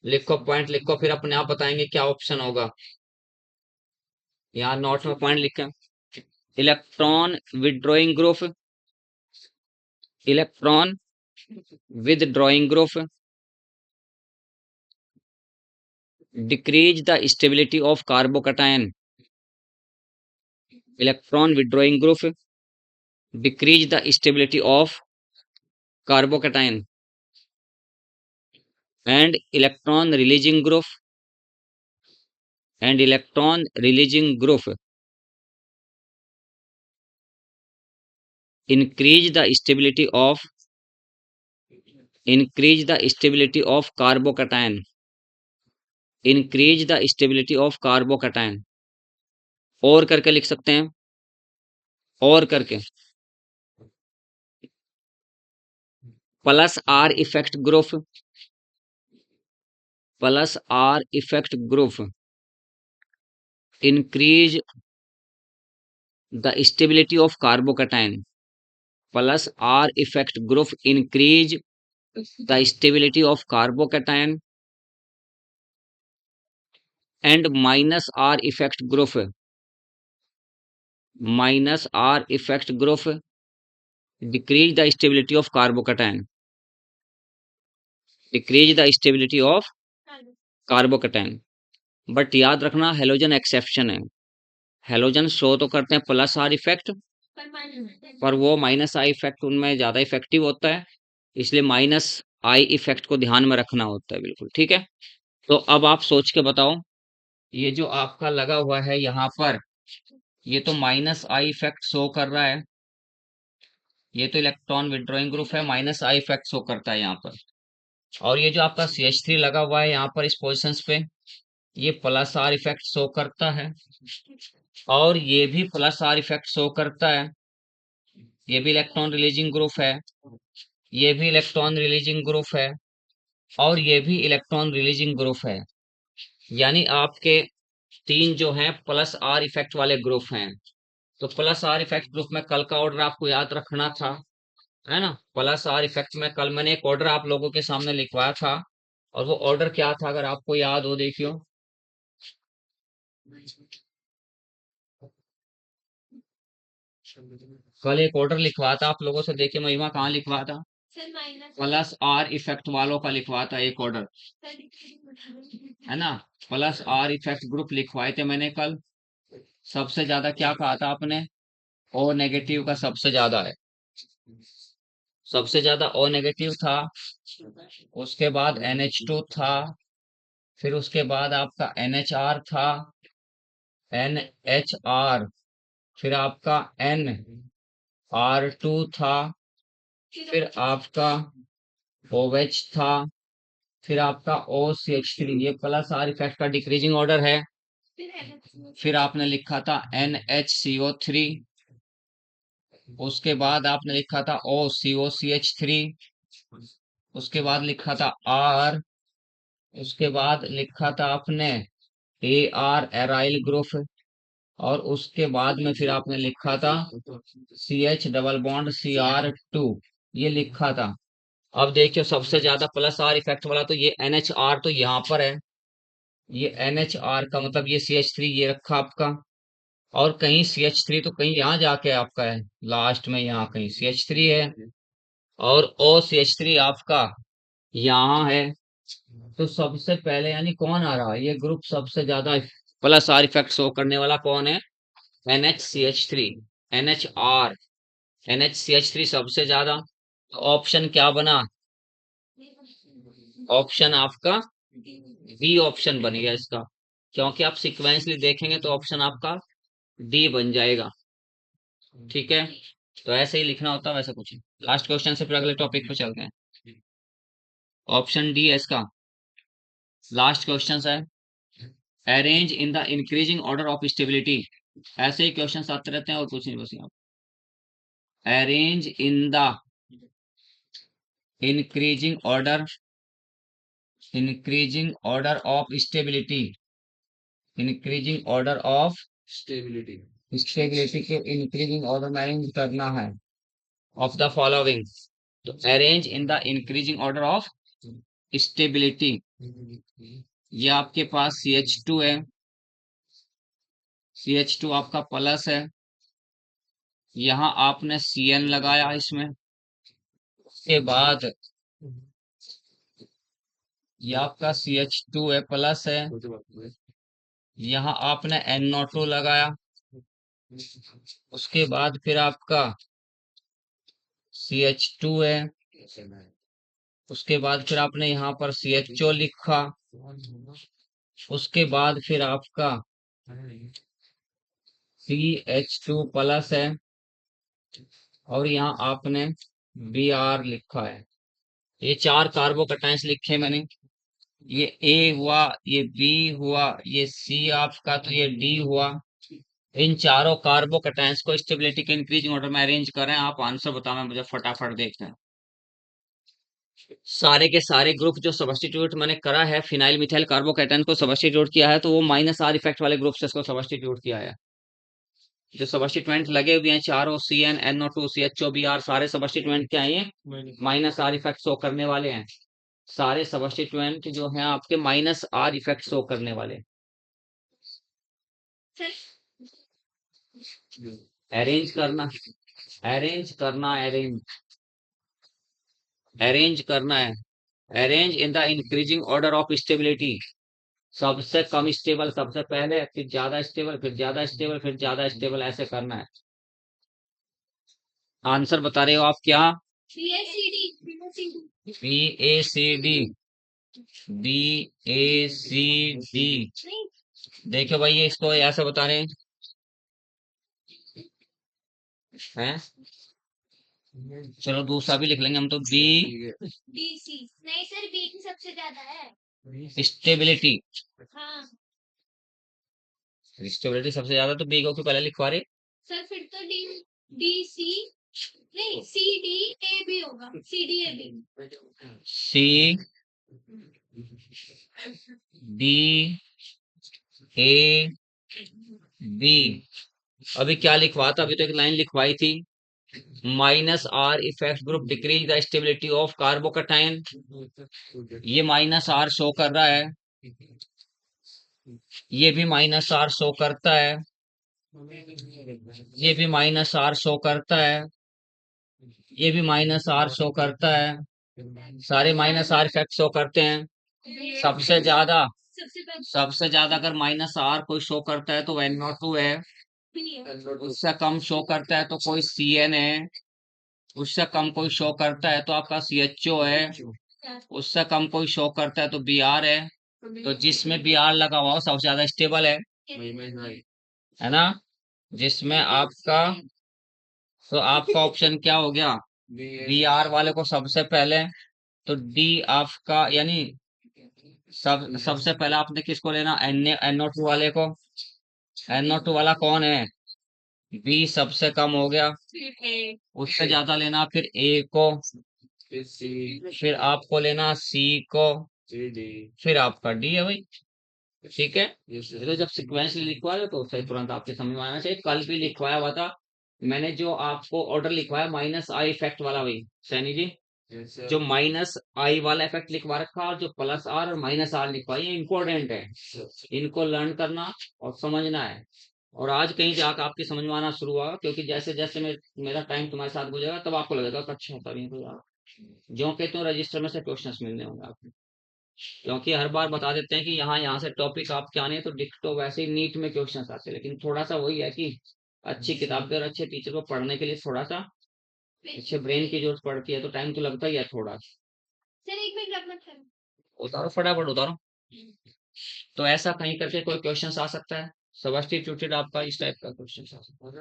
लिखो पॉइंट लिखो, फिर अपने आप बताएंगे क्या ऑप्शन होगा। यहाँ नोट में पॉइंट लिखें। Electron withdrawing group, electron withdrawing group, decrease the stability of carbocation. Electron withdrawing group decrease the stability of carbocation, and electron releasing group, and electron releasing group increase the stability of, increase the stability of carbocation, increase the stability of carbocation। और करके लिख सकते हैं, और करके plus are effect group, plus are effect group increase the stability of carbocation, plus R effect group increase the stability of carbocation, and minus R effect group, minus R effect group decrease the stability of carbocation, decrease the stability of carbocation। But याद रखना halogen exception है। Halogen show तो करते हैं plus are effect, पर वो minus I effect उनमें ज्यादा इफेक्टिव होता है, इसलिए माइनस आई इफेक्ट को ध्यान में रखना होता है। बिल्कुल ठीक है। तो अब आप सोच के बताओ, ये जो आपका लगा हुआ है यहाँ पर, ये तो माइनस आई इफेक्ट शो कर रहा है। ये तो इलेक्ट्रॉन विड्रॉइंग ग्रुप है, माइनस आई इफेक्ट शो करता है यहाँ पर। और ये जो आपका CH3 लगा हुआ है यहाँ पर इस पोजिशन पे, ये प्लस आर इफेक्ट शो करता है, और ये भी प्लस आर इफेक्ट शो करता है। ये भी इलेक्ट्रॉन रिलीजिंग ग्रुप है, ये भी इलेक्ट्रॉन रिलीजिंग ग्रुप है, और ये भी इलेक्ट्रॉन रिलीजिंग ग्रुप है। यानी आपके तीन जो हैं प्लस आर इफेक्ट वाले ग्रुप हैं। तो प्लस आर इफेक्ट ग्रुप में कल का ऑर्डर आपको याद रखना था, है ना। प्लस आर इफेक्ट में कल मैंने एक ऑर्डर आप लोगों के सामने लिखवाया था, और वो ऑर्डर क्या था अगर आपको याद हो, देखियो। कल एक ऑर्डर लिखवा था आप लोगों से, देखिए महिमा कहाँ लिखवा था, sir minus plus are effect वालों का लिखवा था एक ऑर्डर, है ना। प्लस आर इफेक्ट ग्रुप लिखवाए थे मैंने कल। सबसे ज्यादा क्या कहा था आपने, ओ नेगेटिव का सबसे ज्यादा है, सबसे ज्यादा ओ नेगेटिव था। उसके बाद NH2 था, फिर उसके बाद आपका NHR था, NHR, फिर आपका NR2 था, फिर आपका OH था, फिर आपका OCH3। ये प्लस आर इफेक्ट का डिक्रीजिंग ऑर्डर है। फिर आपने लिखा था NHCO3, उसके बाद आपने लिखा था OCOCH3, उसके बाद लिखा था R, उसके बाद लिखा था आपने AR एराइल ग्रुप, और उसके बाद में फिर आपने लिखा था CH डबल बॉन्ड CR2, ये लिखा था। अब देखियो सबसे ज्यादा प्लस आर इफेक्ट वाला तो ये NHR तो यहाँ पर है, ये NHR का मतलब ये CH3 ये रखा आपका, और कहीं CH3 तो कहीं यहाँ जाके आपका है, लास्ट में यहाँ कहीं CH3 है, और OCH3 आपका यहाँ है। तो सबसे पहले यानी कौन आ रहा है, ये ग्रुप सबसे ज्यादा प्लस आर इफेक्ट शो करने वाला कौन है, NHCH3, NHR, NHCH3 सबसे ज्यादा। तो ऑप्शन क्या बना, ऑप्शन आपका बी ऑप्शन बन गया इसका, क्योंकि आप सिक्वेंसली देखेंगे तो ऑप्शन आपका डी बन जाएगा। ठीक है, तो ऐसे ही लिखना होता है, वैसे कुछ लास्ट क्वेश्चन से फिर अगले टॉपिक पे चलते हैं। ऑप्शन डी है इसका लास्ट क्वेश्चन है। Arrange in the increasing order of stability, ऐसे ही क्वेश्चन आते रहते हैं और कुछ नहीं, बस यहाँ arrange in the increasing order, increasing order of stability, increasing order of stability, stability के इंक्रीजिंग ऑर्डर में अरेंज करना है ऑफ द फॉलोइंग। तो arrange in the increasing order of stability, ये आपके पास CH2 है, CH2 आपका प्लस है, यहाँ आपने CN लगाया इसमें। उसके बाद ये आपका CH2 है प्लस है, यहाँ आपने NO2 लगाया। उसके बाद फिर आपका CH2 है, उसके बाद फिर आपने यहाँ पर CHO लिखा। उसके बाद फिर आपका CH2 प्लस है, और यहाँ आपने Br लिखा है। ये चार कार्बोकटाइंस लिखे मैंने, ये A हुआ, ये B हुआ, ये C आपका, तो ये D हुआ। इन चारों कार्बोकटाइंस को स्टेबिलिटी के इंक्रीजिंग ऑर्डर में अरेंज करें। आप आंसर बताना मुझे फटाफट, देखते हैं। सारे के सारे ग्रुप जो सब्स्टिट्यूट मैंने करा है, फिनाइल मिथाइल कार्बोकैटायन को सब्स्टिट्यूट किया है, तो वो माइनस आर इफेक्ट वाले ग्रुप से इसको सब्स्टिट्यूट किया है। जो सब्स्टिट्यूएंट लगे हुए हैं चारों CN NO2 CHO Br, सारे सब्स्टिट्यूएंट क्या है, माइनस आर इफेक्ट शो करने वाले हैं। सारे सब्स्टिट्यूएंट जो हैं आपके माइनस आर इफेक्ट शो करने वाले। अरेंज करना, अरेंज करना, अरेंज करना है। Arrange in the increasing order of stability, सबसे कम स्टेबल सबसे पहले, फिर ज्यादा स्टेबल, फिर ज्यादा स्टेबल, फिर ज्यादा स्टेबल, ऐसे करना है। आंसर बता रहे हो आप क्या, BACD, BACD। देखो भाई ये इसको ऐसे बता रहे हैं, चलो दूसरा भी लिख लेंगे हम तो, DC नहीं सर, बी की सबसे ज्यादा है स्टेबिलिटी, हाँ स्टेबिलिटी सबसे ज्यादा, तो B को क्यों पहले लिखवा रहे, सर। फिर तो DC नहीं, CDAB होगा, CDAB। CDAB। अभी क्या लिखवा था, अभी तो एक लाइन लिखवाई थी, minus are effect group decrease the stability of कार्बोकटाइन, ये माइनस आर शो कर रहा है, ये भी माइनस आर शो करता है। ये भी माइनस आर शो करता है, ये भी माइनस आर शो करता है, सारे माइनस आर इफेक्ट शो करते हैं। सबसे ज्यादा सबसे ज्यादा अगर माइनस आर कोई शो करता है तो NO2 है, उससे कम शो करता है तो कोई CN है, उससे कम कोई शो करता है तो आपका CHO है, उससे कम कोई शो करता है तो Br है। तो जिसमें Br लगा हुआ हो सबसे ज्यादा स्टेबल है ना, जिसमें आपका, तो आपका ऑप्शन क्या हो गया, Br वाले को सबसे पहले, तो डी आपका यानी सबसे पहले आपने किसको लेना, NO2 वाले को। NO2 वाला कौन है, बी सबसे कम हो गया, उससे ज्यादा लेना फिर ए को, फिर आपको लेना सी को, फिर आपका डी है भाई। ठीक है, ये तो जब सिक्वेंस लिखवा रहे हो तो सही तुरंत आपके समझ में आना चाहिए। कल भी लिखवाया हुआ था मैंने, जो आपको ऑर्डर लिखवाया माइनस आई इफेक्ट वाला भाई सैनी जी, जो माइनस आई वाला इफेक्ट लिखवा रखा और जो प्लस आर और माइनस आर लिखवा, ये इंपॉर्टेंट है, इनको लर्न करना और समझना है। और आज कहीं जाकर आपकी समझ में आना शुरू हुआ, क्योंकि जैसे जैसे मेरा टाइम तुम्हारे साथ गुजरेगा तब आपको लगेगा कि अच्छा होता नहीं तो यार, जो कहते हो रजिस्टर में से क्वेश्चंस मिलने होंगे आपको, क्योंकि हर बार बता देते हैं कि यहाँ से टॉपिक आपके आने हैं, तो डिक्टो वैसे ही नीट में क्वेश्चंस आते हैं, लेकिन थोड़ा सा वही है कि अच्छी किताबें और अच्छे टीचर को पढ़ने के लिए थोड़ा सा अच्छे ब्रेन की जरूरत पड़ती है, तो टाइम तो लगता ही है थोड़ा। सर एक मिनट रखना था, उतारो फटाफट उतारो। तो ऐसा कहीं करके कोई क्वेश्चन आ सकता है, सब्स्टिट्यूटेड आपका इस टाइप का क्वेश्चन आ सकता है।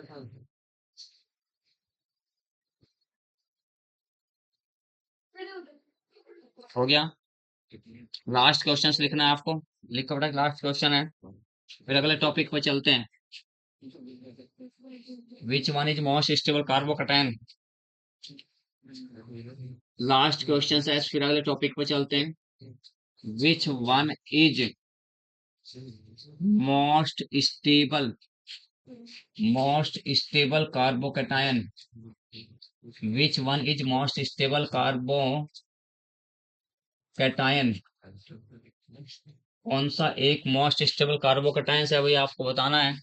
हो गया, लास्ट क्वेश्चन लिखना है आपको, लिखो बेटा लास्ट क्वेश्चन है, फिर अगले टॉपिक पे चलते हैं। विच one is most stable carbocation, last question है, फिर अगले टॉपिक पे चलते हैं। विच one is most stable carbocation, which one is most stable carbocation, कौन सा एक मोस्ट स्टेबल कार्बोकैटायन है भाई आपको बताना है।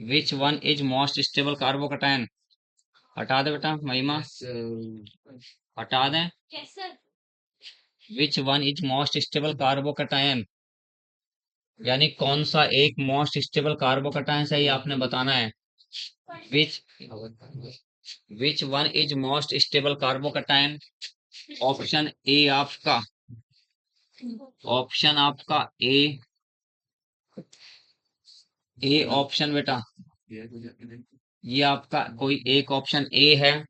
विच one is most stable carbocation, हटा दे बेटा महिमा, हटा दें। विच one is most stable carbocation, यानी कौन सा एक मोस्ट स्टेबल कार्बोकैटायन है, ये आपने बताना है। Which which one is most stable carbocation, option A आपका, ऑप्शन आपका ए ऑप्शन बेटा, ये आपका कोई एक ऑप्शन ए है,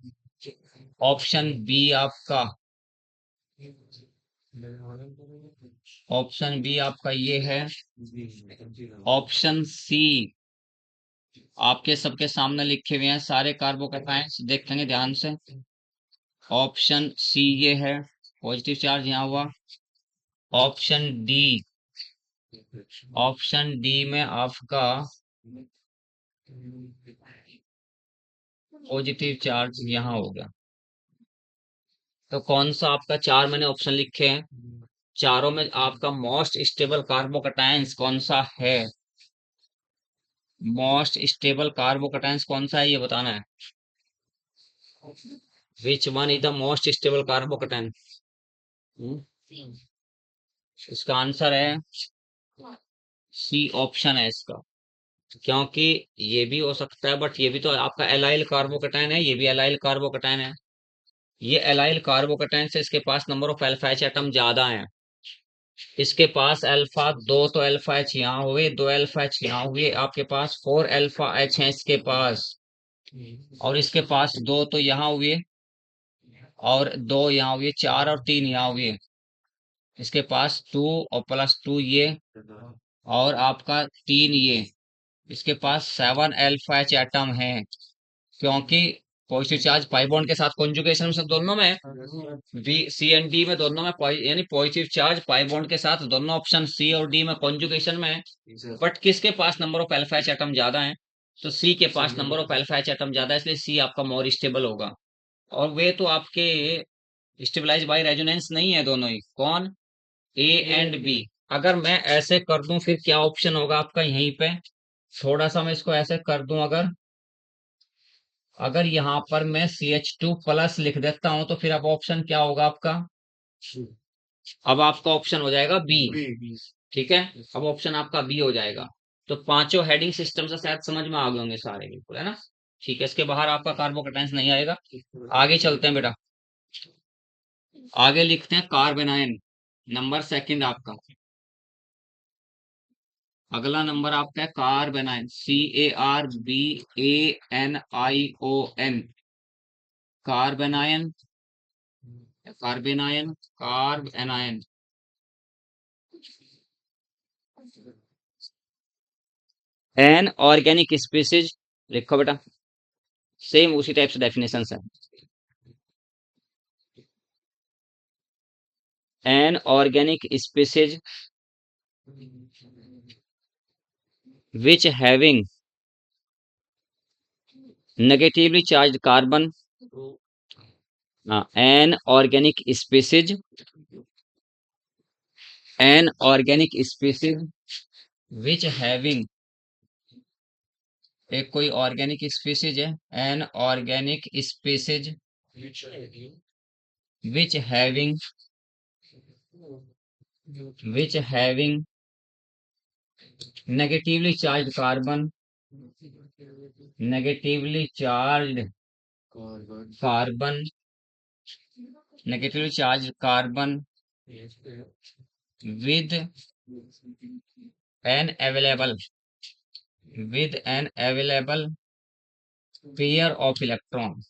ऑप्शन बी आपका, ऑप्शन बी आपका ये है, ऑप्शन सी आपके सबके सामने लिखे हुए हैं सारे कार्बोकैटायंस, देखेंगे ध्यान से। ऑप्शन सी ये है, पॉजिटिव चार्ज यहाँ हुआ। ऑप्शन डी, ऑप्शन डी में आपका पॉजिटिव चार्ज यहाँ हो गया। तो कौन सा आपका, चार मैंने ऑप्शन लिखे हैं, चारों में आपका मोस्ट स्टेबल कार्बोकैटायंस कौन सा है, मोस्ट स्टेबल कार्बोकैटायंस कौन सा है ये बताना है। विच one is the most stable carbocation, इसका आंसर है सी ऑप्शन है इसका, क्योंकि ये भी हो सकता है, बट ये भी तो आपका एलाइल कार्बोकैटायन है, ये भी एलाइल कार्बोकैटायन है, ये एलाइल कार्बोकैटायन से इसके पास number of alpha H atom ज्यादा है, इसके पास अल्फा दो, तो अल्फा एच यहाँ हुए, दो अल्फा एच यहाँ हुए, आपके पास 4 अल्फा एच है इसके पास, और इसके पास दो तो यहाँ हुए, और दो यहाँ हुए, चार और तीन यहाँ हुए, इसके पास 2 और +2 ये, और आपका 3 ये, इसके पास 7 अल्फा एच एटम है, क्योंकि पॉजिटिव चार्ज पाई बॉन्ड के साथ कॉन्जुगेशन में, सब दोनों में बी सी एंड डी में, दोनों में यानी पॉजिटिव चार्ज पाई बॉन्ड के साथ दोनों ऑप्शन सी और डी में कॉन्जुगेशन में है, बट किसके पास number of alpha H atom ज्यादा है, तो सी के पास number of alpha H atom ज्यादा है, इसलिए सी आपका मोर स्टेबल होगा। और वे तो आपके स्टेबलाइज बाय रेजोनेंस नहीं है दोनों ही, कौन, ए एंड बी। अगर मैं ऐसे कर दूं फिर क्या ऑप्शन होगा आपका यहीं पे, थोड़ा सा मैं इसको ऐसे कर दूं, अगर अगर यहाँ पर मैं CH2+ लिख देता हूं तो फिर अब ऑप्शन क्या होगा आपका? अब आपका ऑप्शन हो जाएगा बी। ठीक है, अब ऑप्शन आपका बी हो जाएगा। तो पांचों हेडिंग सिस्टम से शायद समझ में आ गए होंगे सारे, बिल्कुल है ना? ठीक है, इसके बाहर आपका कार्बोकेटाइंस नहीं आएगा। आगे चलते हैं बेटा, आगे लिखते हैं कार्बेनाइन। नंबर सेकंड आपका, अगला नंबर आपका है कार्बेनाइन, CARBANION, कार्बेनाइन, कार्बेनाइन, कार्बेनाइन। एन ऑर्गेनिक स्पीसीज लिखो बेटा, सेम उसी टाइप से डेफिनेशन है। An organic species which having negatively charged carbon, an organic species, an organic species which having, एक कोई ऑर्गेनिक स्पीसीज है, an organic species which having, which having negatively charged carbon, negatively charged carbon, negatively charged carbon with an available, with an available pair of electron,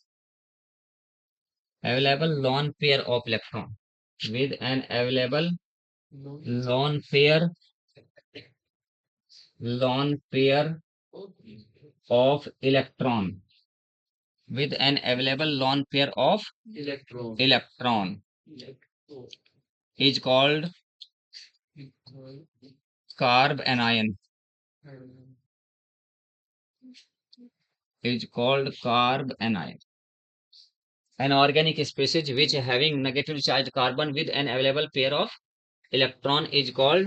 available lone pair of electron, with an available lone pair, lone pair of electron, with an available lone pair of electron is called carbanion, is called carbanion. An organic species which having negatively charged carbon with an available pair of electron is called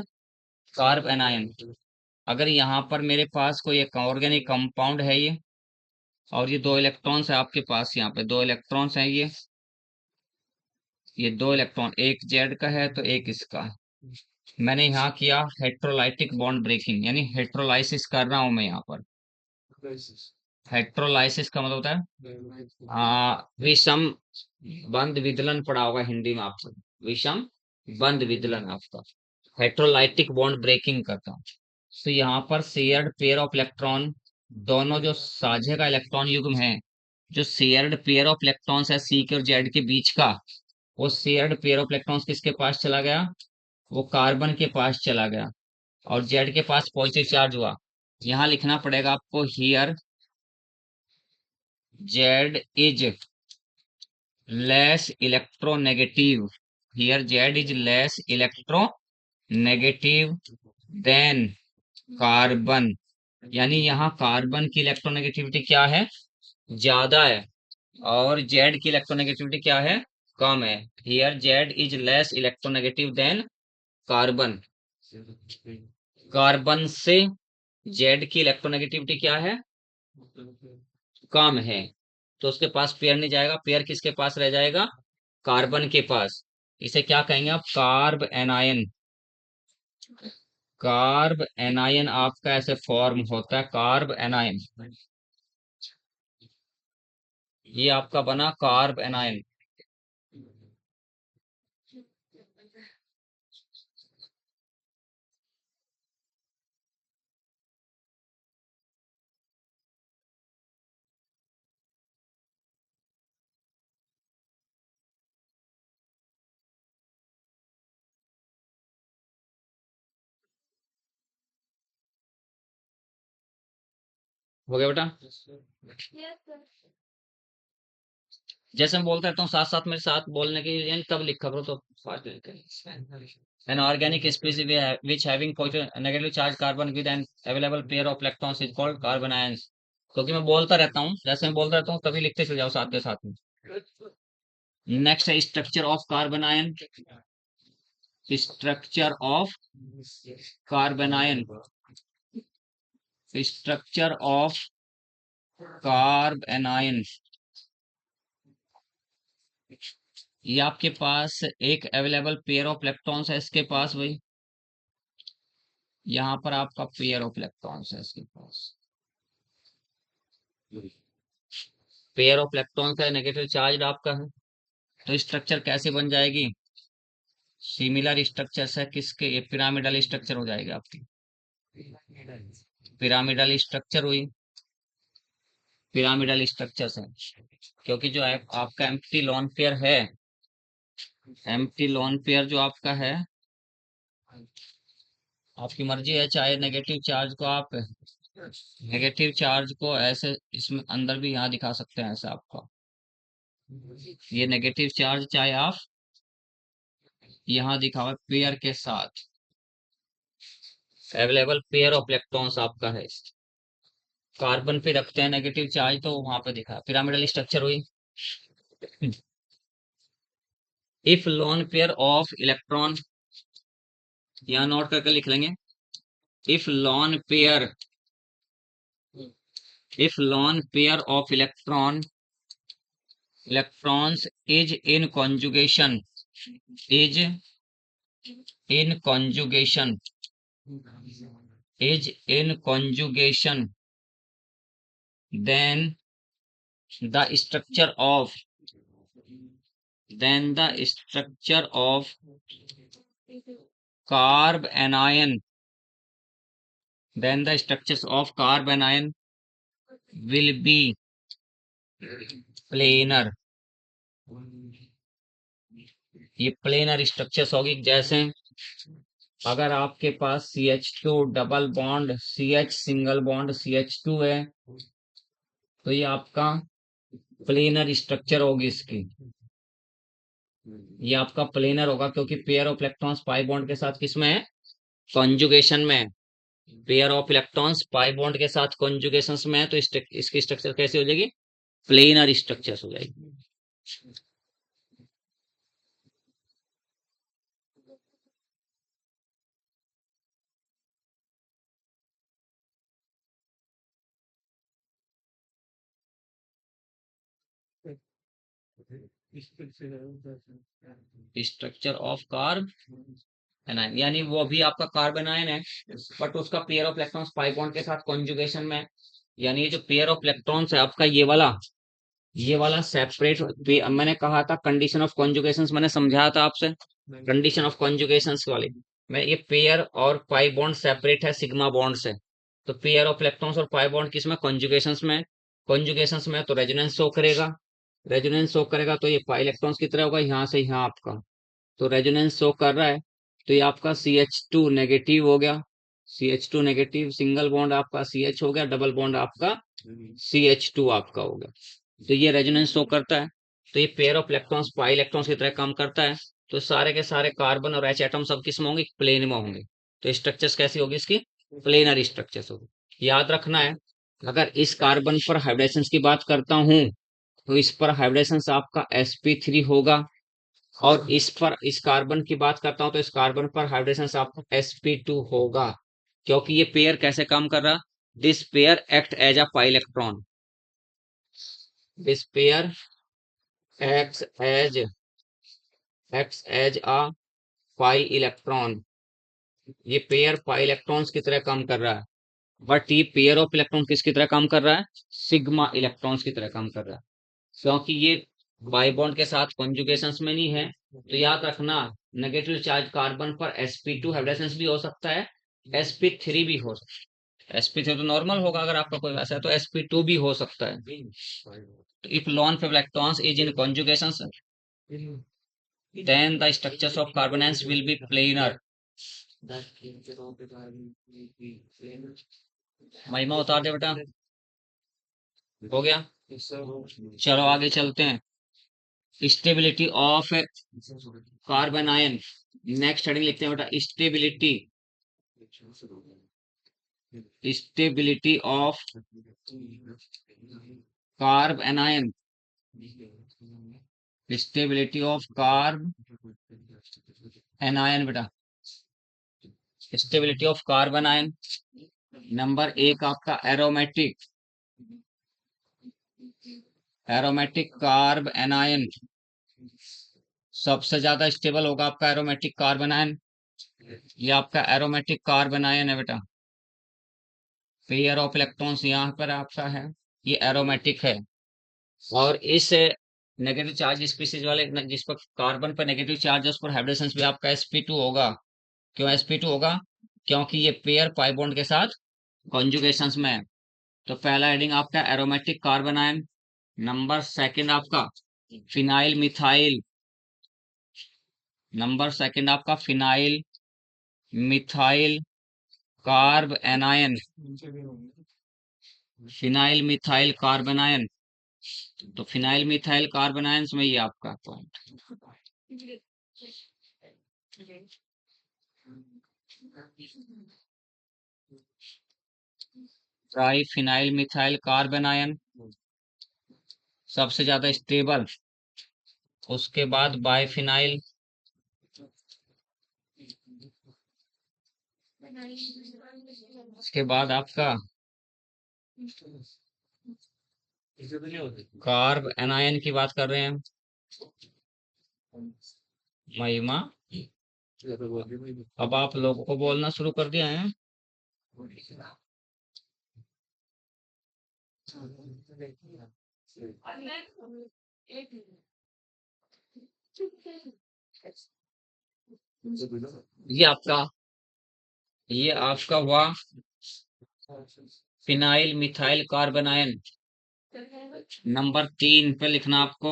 carbanion. अगर यहाँ पर मेरे पास कोई एक organic compound है ये, और ये दो इलेक्ट्रॉन्स है आपके पास, यहाँ पे दो इलेक्ट्रॉन्स हैं, ये दो इलेक्ट्रॉन, एक जेड का है तो एक इसका है। मैंने यहाँ किया हेट्रोलाइटिक बॉन्ड ब्रेकिंग, यानी हेट्रोलाइसिस कर रहा हूं मैं यहाँ पर। हेट्रोलाइसिस का मतलब होता है विषम बंध विदलन, पड़ा होगा हिंदी में आपको, विषम बंध विदलन आपका। हेट्रोलाइटिक बॉन्ड ब्रेकिंग करता हूँ, तो यहाँ पर शेयर्ड पेयर ऑफ इलेक्ट्रॉन, दोनों जो साझे का इलेक्ट्रॉन युग्म है, जो शेयर्ड पेयर ऑफ इलेक्ट्रॉन्स है सी के और जेड के बीच का, वो शेयर्ड पेयर ऑफ इलेक्ट्रॉन्स किसके पास चला गया? वो कार्बन के पास चला गया, और जेड के पास पॉजिटिव चार्ज हुआ। यहाँ लिखना पड़ेगा आपको, here Z is less electronegative, here Z is less electronegative than carbon, यानी यहाँ कार्बन की इलेक्ट्रोनेगेटिविटी क्या है? ज्यादा है, और जेड की इलेक्ट्रोनेगेटिविटी क्या है? कम है। Here Z is less electronegative than carbon, carbon से जेड की इलेक्ट्रोनेगेटिविटी क्या है? कम है, तो उसके पास पेयर नहीं जाएगा। पेयर किसके पास रह जाएगा? कार्बन के पास। इसे क्या कहेंगे आप? Carb anion. कार्ब एनायन आपका ऐसे फॉर्म होता है, कार्ब एनायन, ये आपका बना कार्ब एनायन। हो गया बेटा? जैसे मैं बोलता रहता हूँ, साथ साथ मेरे साथ बोलने के लिए, तब लिखा करो तो फास्ट लिखे। An organic species which having positive negatively charged carbon with an available pair of electrons is called carbanions। क्योंकि मैं बोलता रहता हूँ, जैसे मैं बोलता रहता हूँ तभी लिखते चल जाओ साथ के साथ में। नेक्स्ट है structure of carbanion, structure of carbanion, structure of carbanion, ये आपके पास एक अवेलेबल पेयर ऑफ इलेक्ट्रॉन्स है इसके पास भाई, यहाँ पर आपका पेयर ऑफ इलेक्ट्रॉन्स है इसके पास, पेयर ऑफ इलेक्ट्रॉन्स है, नेगेटिव चार्ज आपका है। तो स्ट्रक्चर कैसे बन जाएगी, सिमिलर स्ट्रक्चर है किसके, ये पिरामिडल स्ट्रक्चर हो जाएगी आपकी, पिरामिडल स्ट्रक्चर हुई, पिरामिडल स्ट्रक्चर है। क्योंकि जो आपका एम्प्टी लोन पेयर है, एम्प्टी लोन पेयर जो आपका है, आपकी मर्जी है चाहे नेगेटिव चार्ज को आप, नेगेटिव चार्ज को ऐसे इसमें अंदर भी यहाँ दिखा सकते हैं ऐसे आपका, ये नेगेटिव चार्ज चाहे आप यहाँ दिखाओ पेयर के साथ, अवेलेबल पेयर ऑफ इलेक्ट्रॉन्स आपका है, कार्बन पे रखते हैं नेगेटिव चार्ज तो वहां पे दिखा, पिरामिडल स्ट्रक्चर हुई। If lone pair of electron, यहाँ नोट करके लिख लेंगे, if lone pair, if lone pair of electrons is in conjugation, is in conjugation, is in conjugation, then the structure of, then the structure of carb anion, then the structures of carb anion will be planar, ये planar structures होगी। जैसे अगर आपके पास CH2 double bond CH single bond CH2 है तो ये आपका planar structure होगी इसकी, ये आपका प्लेनर होगा क्योंकि pair of electrons pi bond के साथ किसमें है, कॉन्जुगेशन में, pair of electrons pi bond के साथ कॉन्जुगेशन में है, तो इसकी स्ट्रक्चर कैसी हो जाएगी, प्लेनर स्ट्रक्चर हो जाएगी। स्ट्रक्चर ऑफ कार्ब एनायन, यानी वो भी आपका कार्बन आयन है बट उसका pair of electrons pi bond के साथ कॉन्जुगेशन में, यानी ये जो पेयर ऑफ इलेक्ट्रॉन्स है आपका ये वाला सेपरेट, मैंने कहा था कंडीशन ऑफ कॉन्जुगेशन, मैंने समझाया था आपसे कंडीशन ऑफ कॉन्जुगेशन वाली, मैं ये पेयर और पाई बॉन्ड सेपरेट है सिग्मा बॉन्ड से, तो पेयर ऑफ इलेक्ट्रॉन्स और पाई बॉन्ड किसमें, कॉन्जुगेशन में, कॉन्जुगेशन में तो रेजोनेंस शो करेगा, रेजोनेंस शो करेगा तो ये पाई इलेक्ट्रॉन्स की तरह होगा, यहाँ से यहाँ आपका, तो रेजोनेंस शो कर रहा है, तो ये आपका CH2 नेगेटिव हो गया, CH2 नेगेटिव, सिंगल बॉन्ड आपका CH हो गया, डबल बॉन्ड आपका CH2 आपका हो गया, तो ये रेजोनेंस शो करता है। तो ये pair of electrons pi electrons की तरह काम करता है, तो सारे के सारे कार्बन और H एटम सब किस में होंगे, प्लेन में होंगे, तो स्ट्रक्चर्स कैसी होगी इसकी, प्लेनर स्ट्रक्चर्स होगी। याद रखना है अगर इस कार्बन पर हाइब्रिडेशन की बात करता हूं तो इस पर हाइब्रिडेशन आपका sp3 होगा, और इस पर इस कार्बन की बात करता हूं तो इस कार्बन पर हाइब्रिडेशन आपका sp2 होगा, क्योंकि ये पेयर कैसे काम कर रहा, this pair act as a pi electron, this pair acts as a pi electron, ये पेयर पाई इलेक्ट्रॉन्स की तरह काम कर रहा है, बट ये पेयर ऑफ इलेक्ट्रॉन किसकी तरह काम कर रहा है, सिग्मा इलेक्ट्रॉन्स की तरह काम कर रहा है, क्योंकि ये बाई बॉन्ड के साथ कॉन्जुगेशन में नहीं है। तो याद रखना नेगेटिव चार्ज कार्बन पर sp2 हाइब्रिडेशन भी हो सकता है, sp3 भी हो सकता है, sp3 तो नॉर्मल होगा अगर आपका कोई वैसा है, तो sp2 भी हो सकता है। तो if lone pair electrons is in conjugation then the structures of carbonyls will be planar, महिमा उतार दे बेटा, हो गया। चलो आगे चलते हैं, stability of carbon ion, next heading लिखते हैं बेटा, stability, stability of carbanion, stability of carbanion बेटा, stability of carbon ion, number एक आपका एरोमेटिक, एरोमेटिक कार्ब एनायन, सबसे ज्यादा स्टेबल होगा आपका एरोमेटिक कार्बन आयन। ये आपका एरोमेटिक कार्बन आयन है बेटा, पेयर ऑफ इलेक्ट्रॉन्स यहाँ पर आपका है, ये एरोमेटिक है। और इस नेगेटिव चार्ज स्पीसीज वाले जिस पर कार्बन पर नेगेटिव चार्ज है उस पर हाइड्रोजन भी आपका sp2 होगा। क्यों sp2 होगा? क्योंकि ये पेयर पाई बॉन्ड के साथ कॉन्जुगेशंस में है। तो पहला हेडिंग आपका aromatic carbon ion. Number second आपका फिनाइल मिथाइल, नंबर सेकंड आपका phenyl methyl carb anion, phenyl methyl carbon ion. तो फिनाइल मिथाइल कार्बन आयन में ये आपका point. Try phenyl methyl carbon ion सबसे ज्यादा स्टेबल, उसके बाद बाइफिनाइल, उसके बाद आपका कार्ब एनायन की बात कर रहे हैं महिमा। अब आप लोगों को बोलना शुरू कर दिया है। ये आपका हुआ phenyl methyl carbon ion. Number 3 पे लिखना आपको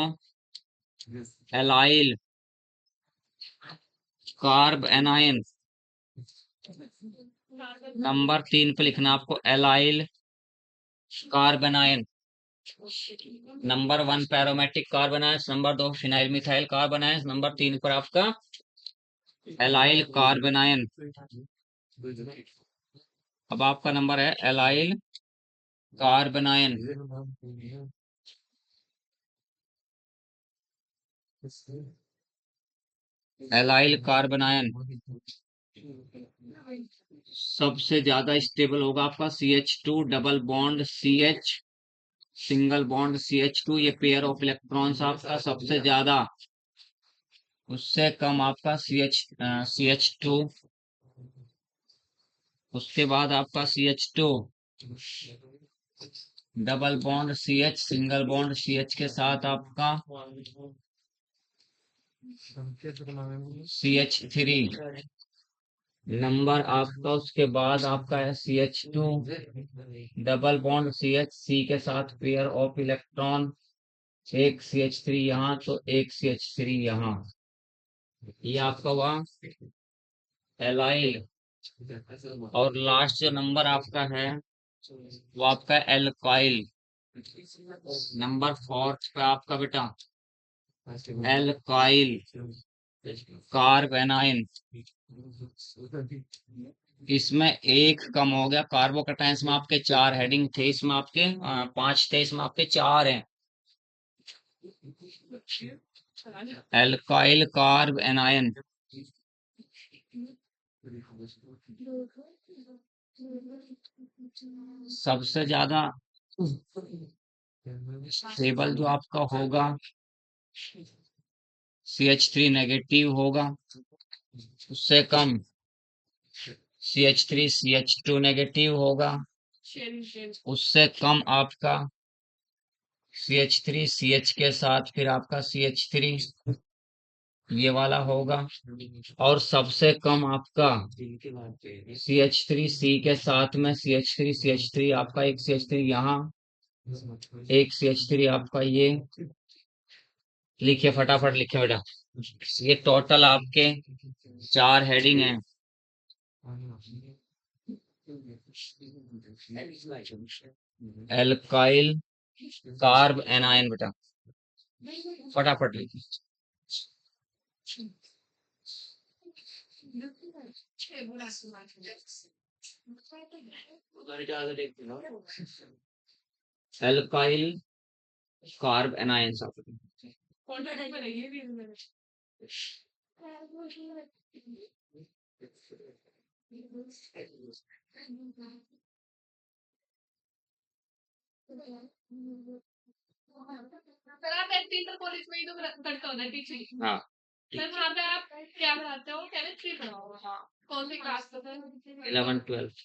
एलाइल कार्ब एनायन। नंबर 3 पे लिखना आपको एलाइल कार्बन आयन। नंबर 1 पे aromatic carbon ion, number 2 phenyl methyl carbon ion, number 3 पर आपका एलाइल कार्बन आयन। अब आपका नंबर है allyl carbon ion. Allyl carbon ion सबसे ज्यादा स्टेबल होगा आपका CH2 double bond CH single bond CH2, ये पेयर ऑफ इलेक्ट्रॉन्स आपका सबसे ज्यादा, उससे कम आपका CH2, उसके बाद आपका CH2 double bond CH single bond CH के साथ आपका CH3 नंबर आपका, उसके बाद आपका है CH2 double bond CH C के साथ पेयर ऑफ इलेक्ट्रॉन, एक CH3 यहाँ तो एक CH3 यहाँ। ये आपका हुआ एलाइल। और लास्ट जो नंबर आपका है वो आपका एल्काइल। नंबर 4 पे आपका बेटा एल्काइल कार्ब एनायन। इसमें एक कम हो गया, कार्बोकैटायंस में आपके 4 हेडिंग थे, इसमें आपके 5 थे, इसमें आपके 4 हैं। एल्काइल कार्ब एनायन सबसे ज्यादा स्टेबल जो आपका होगा CH3 नेगेटिव होगा, उससे कम CH3 CH2 नेगेटिव होगा, उससे कम आपका CH3 CH के साथ फिर आपका CH3 ये वाला होगा, और सबसे कम आपका CH3 C के साथ में CH3 CH3 आपका एक CH3 यहाँ, एक CH3 आपका ये। लिखिए फटाफट लिखिए बेटा, ये टोटल आपके 4 हेडिंग हैं। एल्काइल कार्ब एनायन बेटा, फटाफट लिखिए। एल्काइल कार्ब एनायन सर आप इंटर कॉलेज में ही तो करते हो ना टीचिंग। हाँ सर वहाँ पे आप क्या पढ़ाते हो? केमिस्ट्री पढ़ाओ। हाँ। कौन सी क्लास का सर? 11th 12th।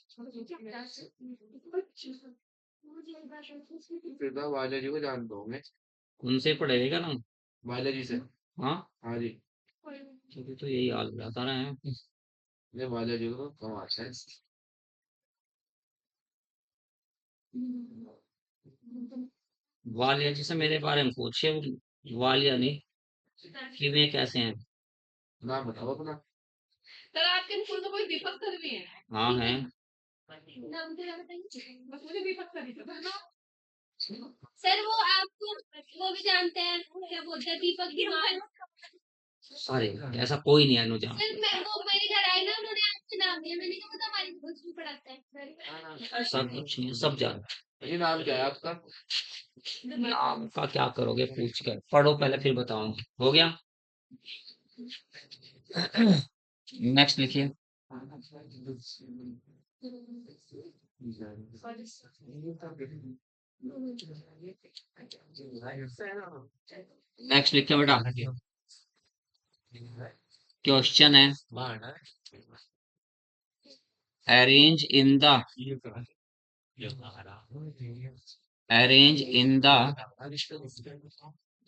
फिर तो बालाजी को जानता हूँ मैं। उनसे पढ़ेगा ना। बालाजी से। हाँ हाँ जी। तभी तो यही हाल बता रहे हैं। मैं बालाजी को कम आता है। वालिया जी से मेरे बारे में पूछिए, वालिया नहीं कि वे कैसे हैं। नाम बताओ अपना। सर आपके स्कूल में कोई दीपक सर भी है? हाँ हैं। नाम तो याद नहीं। बस मुझे दीपक सर ही पता है। सर वो आपको वो भी जानते हैं, क्या बोलते हैं, दीपक गिरवाल। अरे ऐसा कोई नहीं है अनुजा। सर मैं वो मेरे घर आए ना, उन्होंने आपसे नाम लिया, मैंने कहा वो तो हमारी बुक्स भी पढ़ाते हैं। ऐसा कुछ नहीं है, सब जानते ये नाम क्या है आपका? हैं। नाम का क्या करोगे पूछ कर, पढ़ो पहले फिर बताऊंगी। हो गया। नेक्स्ट लिखिए। नेक्स्ट लिखिए बेटा। क्वेश्चन है, arrange in the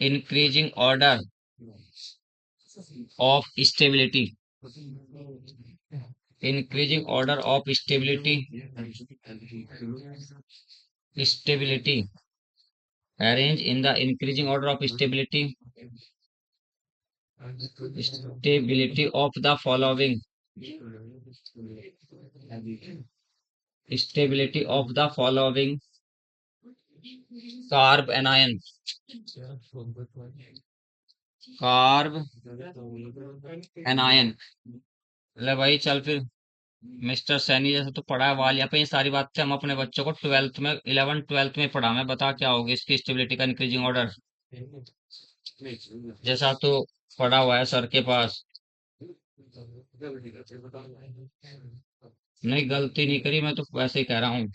increasing order of stability, increasing order of stability, arrange in the increasing order of stability of the following, stability of the following carb anion, ले भाई चल फिर। मिस्टर सैनी जैसे तो पढ़ा है वालिया पे, ये सारी बातें हम अपने बच्चों को 12th में 11th 12th में पढ़ा। मैं बता क्या होगी इसकी स्टेबिलिटी का इंक्रीजिंग ऑर्डर, जैसा तो पढ़ा हुआ है सर के पास। नहीं गलती नहीं करी, मैं तो वैसे ही कह रहा हूँ,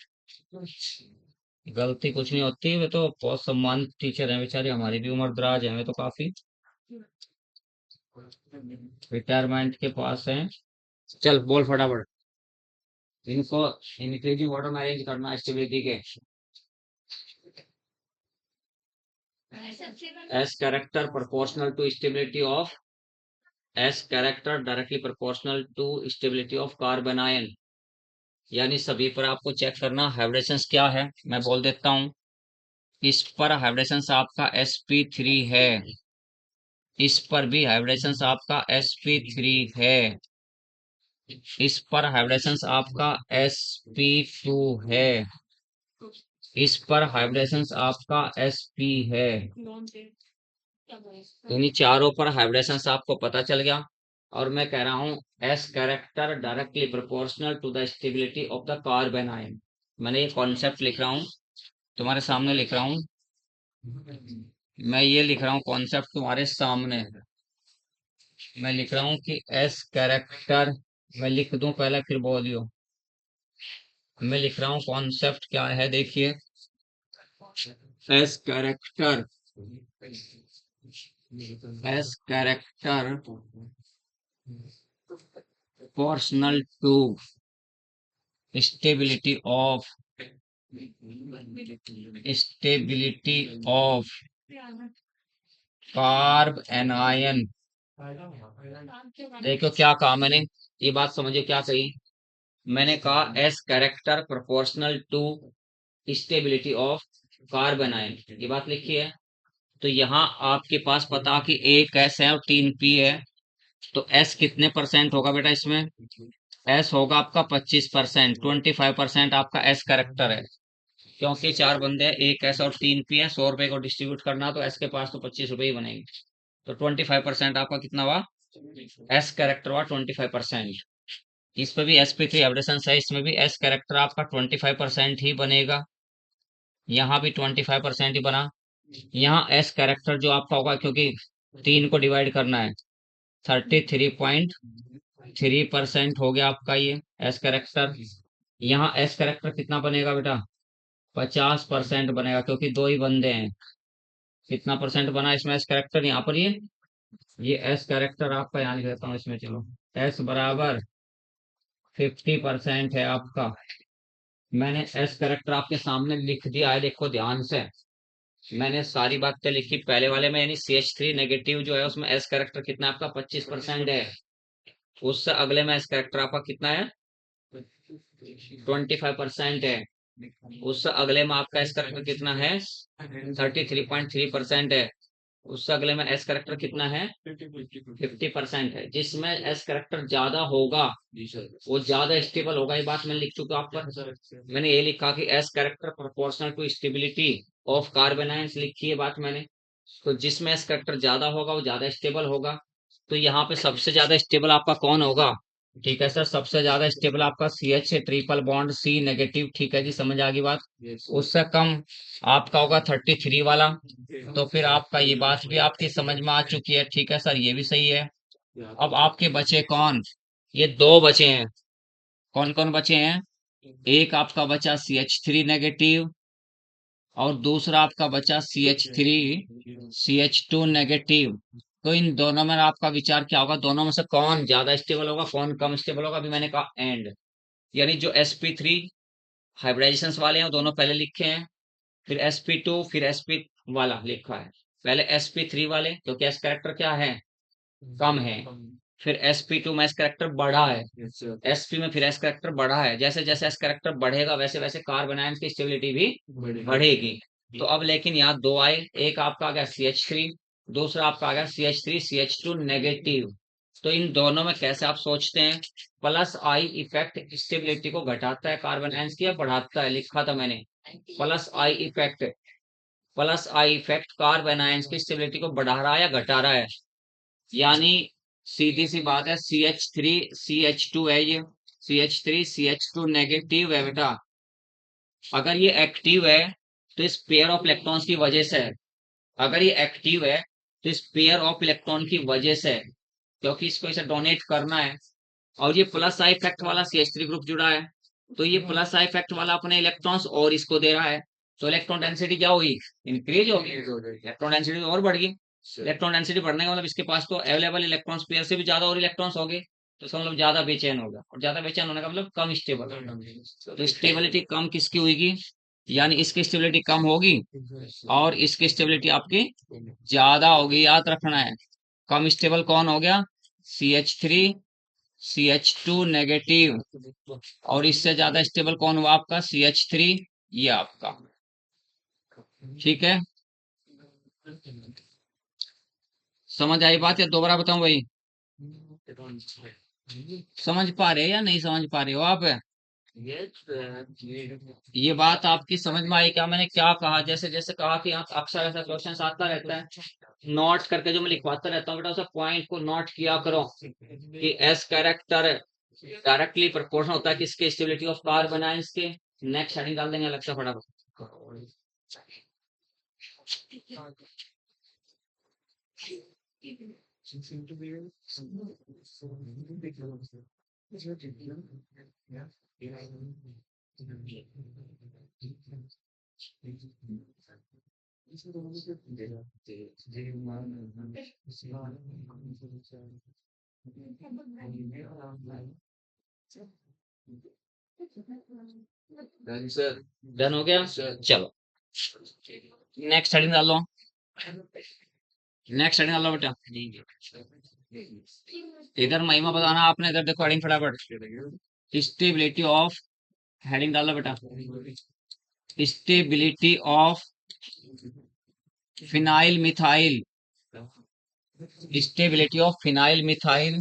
गलती कुछ नहीं होती। वे तो बहुत सम्मानित टीचर हैं बेचारे, हमारी भी उम्र दराज है, वे तो काफी रिटायरमेंट के पास हैं। चल बोल फटाफट। इनको इंक्रीजिंग ऑर्डर में अरेंज करना स्टेबिलिटी के। S character proportional to stability of, S character directly proportional to stability of carbon ion. यानी सभी पर आपको चेक करना हाइब्रिडेशंस क्या है। मैं बोल देता हूँ, इस पर हाइब्रिडेशंस आपका sp3 है, इस पर भी हाइब्रिडेशंस आपका sp3 है, इस पर हाइब्रिडेशंस आपका sp2 है, इस पर हाइब्रिडेशंस आपका sp है। यानी चारों पर हाइब्रिडेशंस आपको पता चल गया। और मैं कह रहा हूं S character directly proportional to the stability of the carbon ion. मैंने ये कॉन्सेप्ट लिख रहा हूँ, तुम्हारे सामने लिख रहा हूँ, मैं ये लिख रहा हूँ कॉन्सेप्ट तुम्हारे सामने। मैं लिख रहा हूँ कि एस कैरेक्टर, मैं लिख दूं पहले फिर बोलियो। मैं लिख रहा हूँ कॉन्सेप्ट क्या है, देखिए। S character, S character proportional to stability of, stability of carbanion. देखो क्या कहा मैंने, ये बात समझिए क्या कही। मैंने कहा S character proportional to stability of carbon ion, ये बात लिखी है। तो यहाँ आपके पास पता कि एक एस है और 3p है, तो एस कितने परसेंट होगा बेटा इसमें? एस होगा आपका 25%, 25% आपका एस कैरेक्टर है। क्योंकि चार बंदे हैं, एक एस और 3p है, 100 रुपए को डिस्ट्रीब्यूट करना, तो एस के पास तो 25 रुपए ही बनेंगे। तो 25% आपका कितना हुआ? एस कैरेक्टर हुआ 25%। इस पे भी sp3 एब्रेशन है, इसमें भी एस कैरेक्टर आपका 25% ही बनेगा, यहाँ भी 25% ही बना। यहाँ एस कैरेक्टर जो आपका होगा, क्योंकि 3 को डिवाइड करना है, 33.3% हो गया आपका ये एस कैरेक्टर। यहाँ एस कैरेक्टर कितना बनेगा बेटा? 50% बनेगा, क्योंकि दो ही बंदे हैं। कितना परसेंट बना इसमें एस कैरेक्टर यहाँ पर, ये एस कैरेक्टर आपका यहाँ लिख देता हूँ इसमें। चलो, एस बराबर 50% है आपका। मैंने एस कैरेक्टर आपके सामने लिख दिया है, देखो ध्यान से। मैंने सारी बातें लिखी पहले वाले में, यानी CH3 नेगेटिव जो है उसमें एस कैरेक्टर कितना है आपका, 25% है। उससे अगले में एस कैरेक्टर आपका कितना है, 25% है। उससे अगले में आपका एस कैरेक्टर कितना है, 33.3% है। उससे अगले में एस कैरेक्टर कितना है, 50% है। जिसमें एस कैरेक्टर ज्यादा होगा वो ज्यादा स्टेबल होगा, ये बात मैं लिख चुका आप पर। मैंने ये लिखा कि S character proportional to stability of carbon ions, लिखी है बात मैंने। तो जिसमें एस कैरेक्टर ज्यादा होगा वो ज्यादा स्टेबल होगा। तो यहाँ पे सबसे ज्यादा स्टेबल आपका कौन होगा, ठीक है सर, सबसे ज्यादा स्टेबल आपका CH है, ट्रिपल बॉन्ड C नेगेटिव, ठीक है जी, समझ आ गई बात। उससे कम आपका होगा 33 वाला। तो फिर आपका ये बात भी आपकी समझ में आ चुकी है, ठीक है सर, ये भी सही है। अब आपके बचे कौन, ये दो बचे हैं। कौन कौन बचे हैं, एक आपका बचा CH3 नेगेटिव, और दूसरा आपका बचा CH2 नेगेटिव। तो इन दोनों में आपका विचार क्या होगा, दोनों में से कौन ज्यादा स्टेबल होगा, कौन कम स्टेबल होगा। अभी मैंने कहा एंड, यानी जो sp3 हाइब्रिडाइजेशन वाले हैं वो दोनों पहले लिखे हैं, फिर sp2, फिर sp वाला लिखा है। पहले sp3 वाले, क्योंकि एस कैरेक्टर क्या है, कम है। फिर sp2 में एस कैरेक्टर बढ़ा है, sp में फिर एस कैरेक्टर बढ़ा है। जैसे जैसे एस कैरेक्टर बढ़ेगा वैसे वैसे कार्बन आयंस की स्टेबिलिटी भी बढ़ेगी। तो अब लेकिन यहाँ दो आए, एक आपका आ गया CH3, दूसरा आपका आ गया CH3 CH2 नेगेटिव। तो इन दोनों में कैसे आप सोचते हैं, प्लस आई इफेक्ट स्टेबिलिटी को घटाता है कार्बन आयंस की या बढ़ाता है, लिखा था मैंने। Plus I effect, plus I effect carbon ions की स्टेबिलिटी को बढ़ा रहा है या घटा रहा है। यानी सीधी सी बात है, CH3 CH2 है, ये CH3 CH2 नेगेटिव है बेटा। अगर ये एक्टिव है तो इस पेयर ऑफ इलेक्ट्रॉन्स की वजह से है। अगर ये एक्टिव है तो इस पेयर ऑफ इलेक्ट्रॉन की वजह से है, क्योंकि इसको इसे डोनेट करना है। और ये प्लस आई इफेक्ट वाला CH3 ग्रुप जुड़ा है, तो ये प्लस आई इफेक्ट वाला अपने इलेक्ट्रॉन्स और इसको दे रहा है। तो इलेक्ट्रॉन डेंसिटी क्या होगी, इंक्रीज होगी, इलेक्ट्रॉन डेंसिटी और बढ़ गई। इलेक्ट्रॉन डेंसिटी बढ़ने का मतलब इसके पास तो अवेलेबल इलेक्ट्रॉन्स पेयर से भी ज्यादा और इलेक्ट्रॉन्स हो गए। तो इसका मतलब ज्यादा बेचैन होगा, और ज्यादा बेचैन होने का मतलब कम स्टेबल। तो स्टेबिलिटी कम किसकी होगी, यानी इसकी स्टेबिलिटी कम होगी और इसकी स्टेबिलिटी आपकी ज्यादा होगी, याद रखना है। कम स्टेबल कौन हो गया, CH3 CH2 नेगेटिव, और इससे ज्यादा स्टेबल कौन हुआ आपका, CH3, ये आपका, ठीक है। समझ आई बात या दोबारा बताऊं भाई, समझ पा रहे हैं या नहीं समझ पा रहे हो आप, ये बात आपकी समझ में आई क्या, मैंने क्या कहा, जैसे जैसे कहा कि यहाँ अक्सर ऐसा क्वेश्चन आता रहता है, नोट करके जो मैं लिखवाता रहता हूँ बेटा, उस पॉइंट को नोट किया करो कि एस कैरेक्टर डायरेक्टली प्रोपोर्शनल होता है किसके, स्टेबिलिटी ऑफ कार्बन आयंस के। नेक्स्ट हेडिंग डाल देंगे अलग से फटाफट। सर डन हो गया, चलो नेक्स्ट हेडिंग डालो, नेक्स्ट हेडिंग डालो बेटा। इधर महिमा बताना आपने, इधर देखो हेडिंग फटाफट, स्टेबिलिटी ऑफ, हेडिंग डालो बेटा, stability of phenyl methyl, stability of phenyl methyl,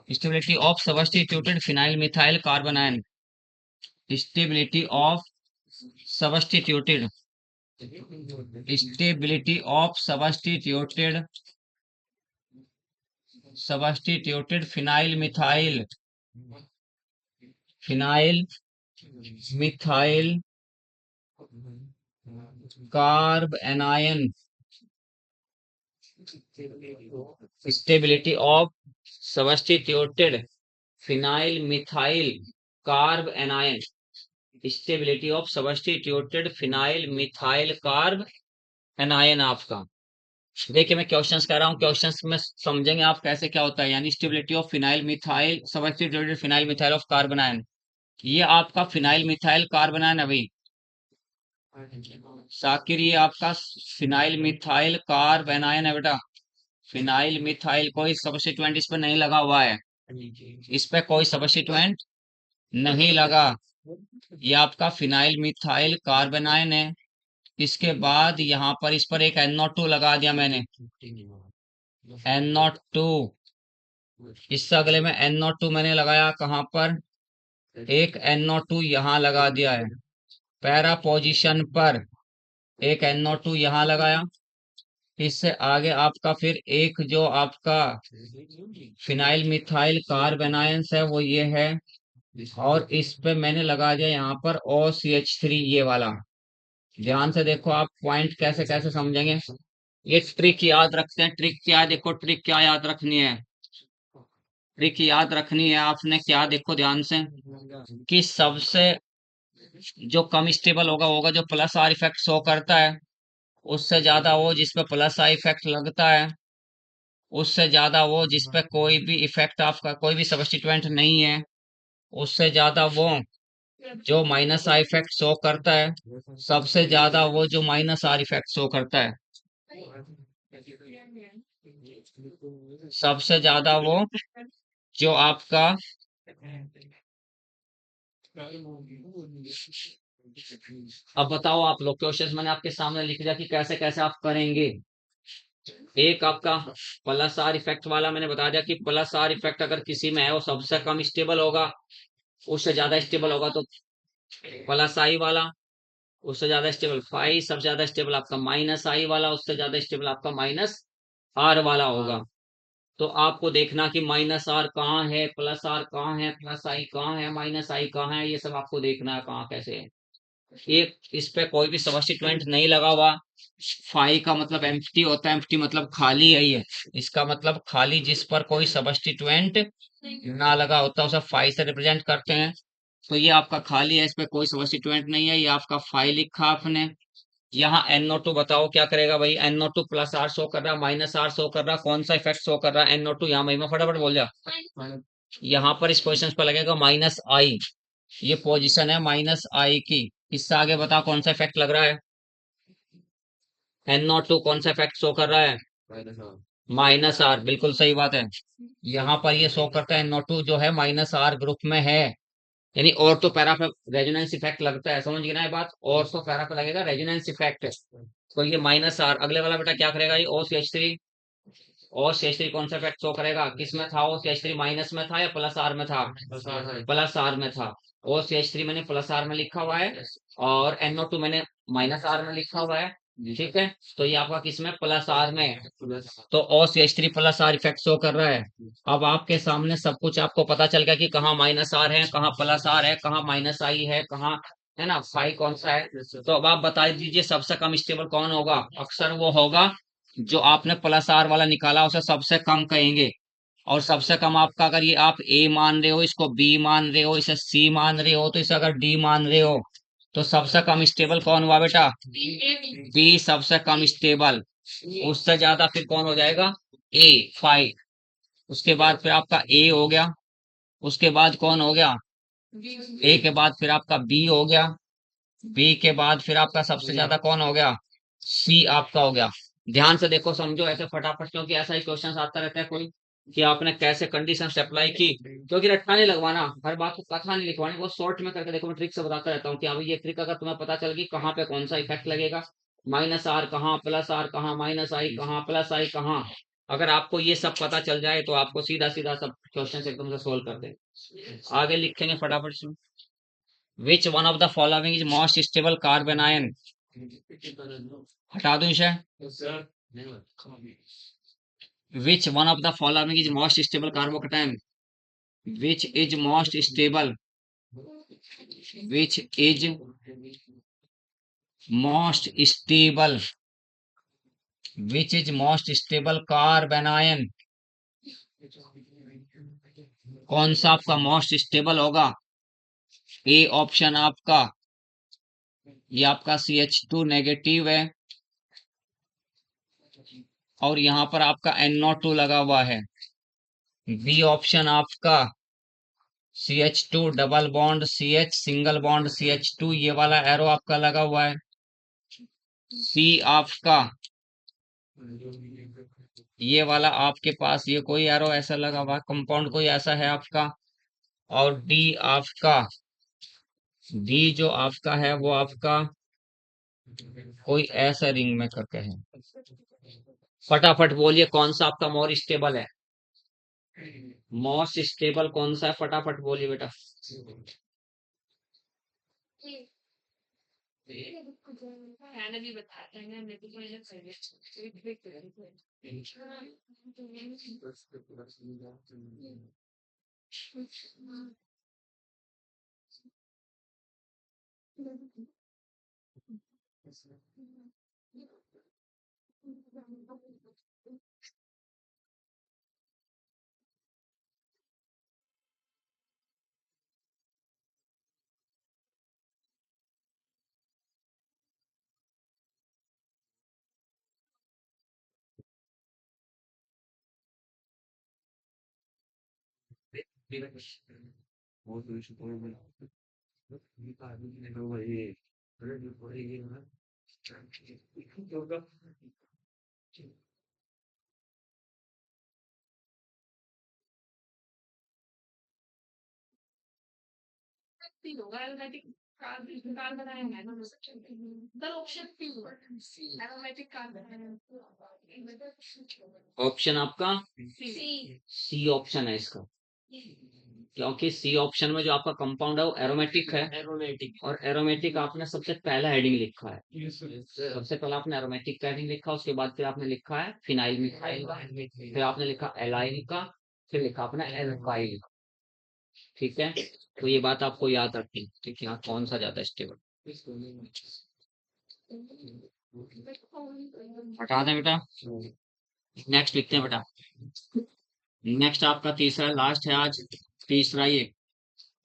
stability of substituted phenyl methyl carbon ion, stability of substituted, stability of substituted phenyl methyl, phenyl methyl carb anion, stability of substituted phenyl methyl carb anion, stability of substituted phenyl methyl carb anion आपका। देखिए मैं questions कह रहा हूँ, questions में समझेंगे आप कैसे क्या होता है, यानी stability of phenyl methyl substituted phenyl methyl of carbon ion. ये आपका फिनाइल मिथाइल कार्बन आयन है भाई शाकिर, ये आपका फिनाइल मिथाइल कार्बन आयन है बेटा। फिनाइल मिथाइल कोई सब्स्टिट्यूएंट इस पे नहीं लगा हुआ है, इस पे कोई सब्स्टिट्यूएंट नहीं लगा। ये आपका फिनाइल मिथाइल कार्बन आयन है। इसके बाद यहाँ पर इस पर एक NO2 लगा दिया मैंने, NO2। इससे अगले में NO2 मैंने लगाया कहाँ पर, एक NO2 यहाँ लगा दिया है पैरा पोजीशन पर, एक NO2 यहाँ लगाया। इससे आगे आपका फिर एक जो आपका फिनाइल मिथाइल कार्बन आयन है वो ये है, और इस पे मैंने लगा दिया यहाँ पर OCH3 ये वाला। ध्यान से देखो आप पॉइंट कैसे कैसे समझेंगे। ये ट्रिक याद रखते हैं, ट्रिक क्या है, देखो ट्रिक क्या याद रखनी है, ट्रिक याद रखनी है आपने क्या, देखो ध्यान से कि सबसे जो कम स्टेबल होगा होगा जो प्लस आर इफेक्ट शो करता है, उससे ज्यादा वो जिसपे प्लस आई इफेक्ट लगता है, उससे ज्यादा वो जिसपे कोई भी इफेक्ट आपका कोई भी सब्स्टिट्यूएंट नहीं है, उससे ज्यादा वो जो माइनस आर इफेक्ट शो करता है, सबसे ज्यादा वो जो माइनस आर इफेक्ट शो करता है, सबसे ज्यादा वो जो आपका अब बताओ आप लोग, क्वेश्चन मैंने आपके सामने लिख दिया कि कैसे कैसे आप करेंगे। एक आपका प्लस आर इफेक्ट वाला मैंने बता दिया कि प्लस आर इफेक्ट अगर किसी में है वो सबसे कम स्टेबल होगा, उससे ज्यादा स्टेबल होगा तो प्लस आई वाला, उससे ज्यादा स्टेबल फाई, सबसे ज्यादा स्टेबल आपका माइनस आई वाला, उससे ज्यादा स्टेबल आपका माइनस आर वाला होगा। तो आपको देखना कि माइनस आर कहाँ है, प्लस आर कहाँ है, प्लस आई कहाँ है, माइनस आई कहाँ है, ये सब आपको देखना है कहाँ कैसे है। एक इस पे कोई भी सब्स्टिट्यूएंट नहीं लगा हुआ, फाई का मतलब एम्प्टी होता है, एम्प्टी मतलब खाली है ये, इसका मतलब खाली जिस पर कोई सब्स्टिट्यूएंट ना लगा होता उसे फाई से रिप्रेजेंट करते हैं। तो ये आपका खाली है, इस पे कोई सब्स्टिट्यूएंट नहीं है, ये आपका फाई लिखा आपने। यहाँ NO2 बताओ क्या करेगा भाई, NO2 प्लस आर शो कर रहा है, माइनस आर शो कर रहा है, कौन सा इफेक्ट शो कर रहा है NO2, यहाँ महिमा फटाफट बोल जा। यहाँ पर इस पोजिशन पर लगेगा माइनस आई, ये पोजीशन है माइनस आई की। इससे आगे बताओ कौन सा इफेक्ट लग रहा है, NO2 कौन सा इफेक्ट शो कर रहा है, माइनस आर, बिल्कुल सही बात है। यहाँ पर ये शो करता है NO2 जो है माइनस आर ग्रुप में है, यानी और तो पैरा पे रेजोनेंस इफेक्ट लगता है, समझ गए ना ये बात, और तो पैरा पे लगेगा रेजोनेंस इफेक्ट। तो ये माइनस आर, अगले वाला बेटा क्या करेगा, ये OCH3, OCH3 कौन सा इफेक्ट शो करेगा, किस में था OCH3, माइनस में था या प्लस आर में था, प्लस आर में था। OCH3 मैंने प्लस आर में लिखा हुआ है और NO2 मैंने माइनस आर में लिखा हुआ है, ठीक है। तो ये आपका किस में, प्लस आर में, तो OCH3 plus are effect show कर रहा है। अब आपके सामने सब कुछ आपको पता चल गया कि कहाँ माइनस आर है, कहाँ प्लस आर है, कहाँ माइनस आई है, कहाँ है ना फाई कौन सा है। तो अब आप बता दीजिए सबसे कम स्टेबल कौन होगा, अक्सर वो होगा जो आपने प्लस आर वाला निकाला उसे सबसे कम कहेंगे। और सबसे कम आपका अगर ये आप ए मान रहे हो, इसको बी मान रहे हो, इसे सी मान रहे हो, तो इसे अगर डी मान रहे हो, तो सबसे कम स्टेबल कौन हुआ बेटा, बी सबसे कम स्टेबल। उससे ज्यादा फिर कौन हो जाएगा, ए, फाइव। उसके बाद फिर आपका ए हो गया, उसके बाद कौन हो गया, ए के बाद फिर आपका बी हो गया, बी के बाद फिर आपका सबसे ज्यादा कौन हो गया, सी आपका हो गया। ध्यान से देखो समझो ऐसे फटाफट, क्योंकि ऐसा ही क्वेश्चन आता रहता है कोई कि आपने कैसे कंडीशन अप्लाई की, क्योंकि रट्टा नहीं लगवाना, हर बात को कथा नहीं लिखवानी, वो शॉर्ट में करके देखो, मैं ट्रिक से बताता रहता हूँ कि अभी ये ट्रिक अगर तुम्हें पता चल गई कहाँ पे कौन सा इफेक्ट लगेगा, माइनस आर कहाँ, प्लस आर कहाँ, माइनस आई कहाँ, प्लस आई कहाँ, अगर आपको ये सब पता चल जाए तो आपको सीधा सीधा सब क्वेश्चन एकदम से सोल्व कर दे। आगे लिखेंगे फटाफट से, which one of the following is most stable carbon ion, हटा दो इसे, which one of the following is most stable carbocation, which is most stable, which is most stable, which is most stable कार्बेनायन, कौन सा आपका most stable होगा, A option आपका, ये आपका CH2 नेगेटिव है और यहाँ पर आपका NO2 लगा हुआ है। बी ऑप्शन आपका CH2 double bond CH single bond CH2, ये वाला एरो आपका लगा हुआ है। सी आपका ये वाला आपके पास ये कोई एरो ऐसा लगा हुआ, कंपाउंड कोई ऐसा है आपका। और डी आपका, डी जो आपका है वो आपका कोई ऐसा रिंग में करके है। फटाफट बोलिए कौन सा आपका मोर स्टेबल है, मोस्ट स्टेबल कौन सा है, फटाफट बोलिए बेटा। खाना भी बताते हैं मैं तो होगा एरोमेटिक कार बनाया है ना the option P aromatic car बनाया ऑप्शन आपका सी सी ऑप्शन है इसका, क्योंकि सी ऑप्शन में जो आपका कंपाउंड है वो एरोमेटिक है। एरोमेटिक, और एरोमेटिक आपने सबसे पहला हेडिंग लिखा है। सबसे पहला आपने एरोमेटिक का हेडिंग लिखा, उसके बाद फिर आपने लिखा है फिनाइल मिथाइल का, फिर आपने लिखा एलाइल का, फिर लिखा आपने एल्काइल का। ठीक है, तो ये बात आपको याद रखनी, ठीक है, यहाँ कौन सा ज्यादा स्टेबल। हटा दें बेटा, नेक्स्ट लिखते हैं बेटा। नेक्स्ट आपका तीसरा लास्ट है आज, तीसरा ये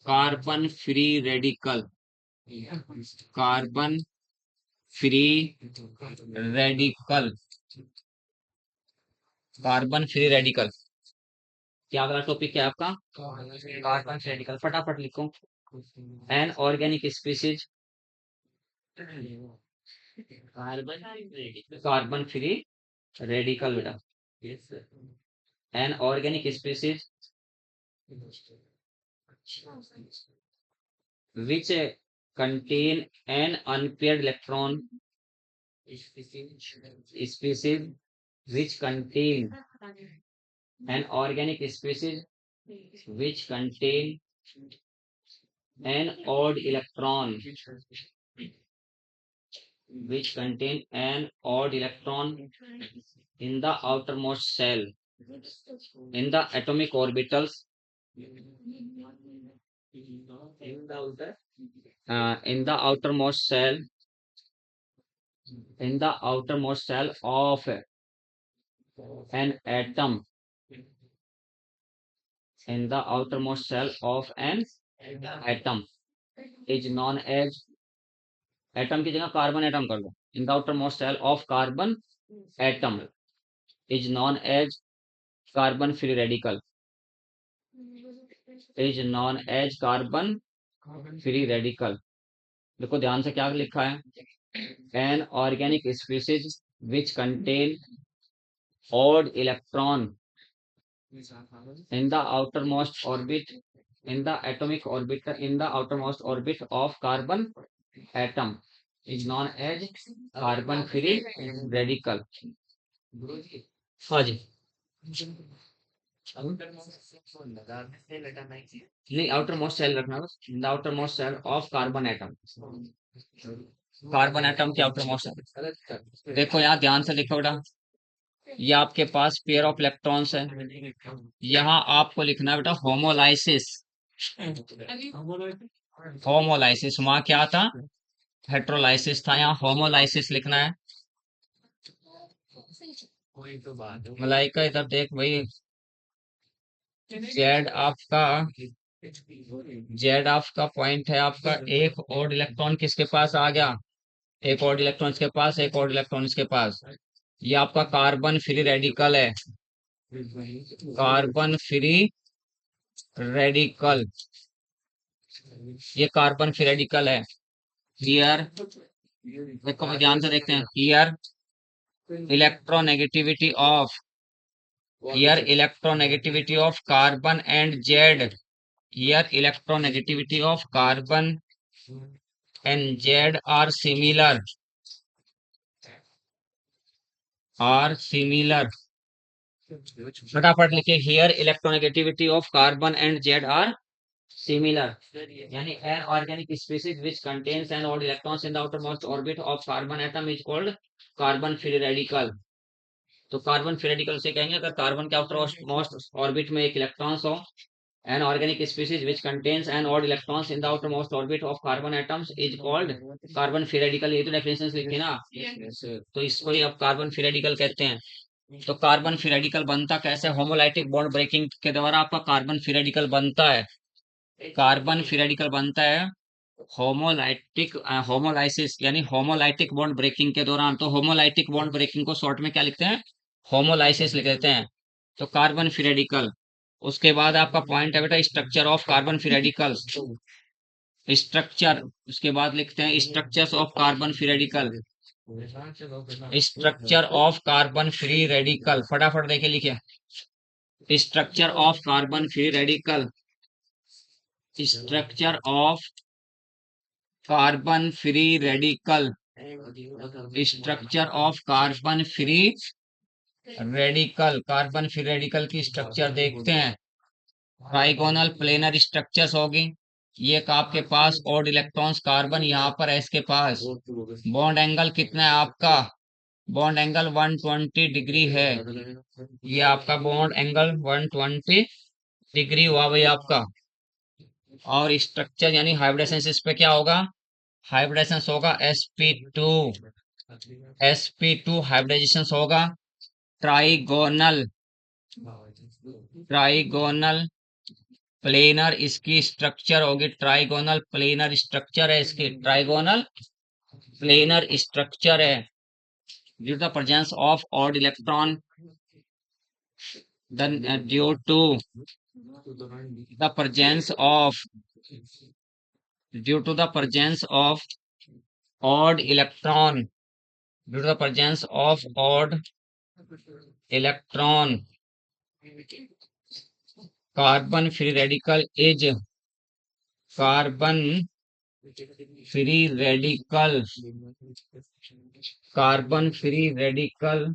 carbon free radical, carbon free radical, carbon free radical. क्या अगला टॉपिक क्या है आपका, कार्बन फ्री रेडिकल। फटाफट लिखो, an organic species, carbon free radical बेटा, an organic species which contain an unpaired electron, species which contain an organic species which contain an odd electron, which contain an odd electron in the outermost shell, in the atomic orbitals, in the outermost shell, in the outermost shell of an atom, in the outermost shell of an atom is known as, atom की जगह carbon atom कर लो, in the outermost shell of carbon atom is known as carbon free radical, is known as carbon free radical. देखो ध्यान से क्या लिखा है, an organic species which contain odd electron in the outermost orbit, in the atomic orbit, in the outermost orbit of carbon atom is known as carbon free radical। हाँ जी, नहीं outer most shell रखना बस, the outermost shell of carbon atom, carbon atom के outermost shell. देखो यहाँ ध्यान से लिखो बेटा, ये आपके पास पेयर ऑफ इलेक्ट्रॉन्स है, यहाँ आपको लिखना है बेटा होमोलाइसिस, होमोलाइसिस, वहां क्या था हेट्रोलाइसिस था, यहाँ होमोलाइसिस लिखना है। मलाइका इधर देख भाई, जेड आपका जेड आपका पॉइंट है आपका, एक और इलेक्ट्रॉन किसके पास आ गया, एक और इलेक्ट्रॉन इसके पास, एक और इलेक्ट्रॉन इसके पास। ये आपका कार्बन फ्री रेडिकल है, कार्बन फ्री रेडिकल, ये कार्बन फ्री रेडिकल है। हियर देखो ध्यान से देखते हैं, here electronegativity of, here electronegativity of carbon and Z, here electronegativity of carbon and Z are similar, are similar। फटाफट लिखिए, here electronegativity of carbon and Z are similar, यानी an organic species which contains an odd electrons in the outermost orbit of carbon atom is called carbon free radical। तो carbon free radical से कहेंगे अगर carbon के outermost orbit में एक electrons हो। An organic species which contains an odd electrons in the outermost orbit of carbon atoms is called carbon free radical। ये तो डेफिनेशन लिखी ना, तो इसको ही अब कार्बन फ्री रेडिकल कहते हैं। तो कार्बन फ्री रेडिकल बनता कैसे, होमोलाइटिक बॉन्ड ब्रेकिंग के द्वारा आपका कार्बन फ्री रेडिकल बनता है। कार्बन फ्री रेडिकल बनता है होमोलाइटिक, होमोलाइसिस यानी होमोलाइटिक बॉन्ड ब्रेकिंग के दौरान। तो होमोलाइटिक बॉन्ड ब्रेकिंग को शॉर्ट में क्या लिखते हैं, होमोलाइसिस लिख देते हैं। तो कार्बन फ्री रेडिकल, उसके बाद आपका पॉइंट है बेटा structure of carbon free radical, structure, उसके बाद लिखते हैं structures of carbon free radical, structure of carbon free radical, फटाफट देखिए लिखिए, structure of carbon free radical, structure of carbon free radical, structure of carbon free radical, carbon free radical की structure देखते हैं। ट्राइगोनल प्लेनर स्ट्रक्चर्स होगी, ये आपके पास odd electrons carbon यहाँ पर है इसके पास। बॉन्ड एंगल कितना है आपका, बॉन्ड एंगल 120 डिग्री है, ये आपका बॉन्ड एंगल 120 डिग्री हुआ भाई आपका। और स्ट्रक्चर यानी हाइब्रिडेशन इस पे क्या होगा, हाइब्रिडेशन होगा sp2, sp2 हाइब्रिडेशन होगा। ट्राइगोनल, ट्राइगोनल प्लेनर इसकी स्ट्रक्चर होगी, ट्राइगोनल प्लेनर स्ट्रक्चर है इसकी, ट्राइगोनल प्लेनर स्ट्रक्चर है। Due to the presence of odd electron, due to the presence of, due to the presence of odd electron, due to the presence of odd electron, carbon free radical is, carbon free radical, carbon free radical,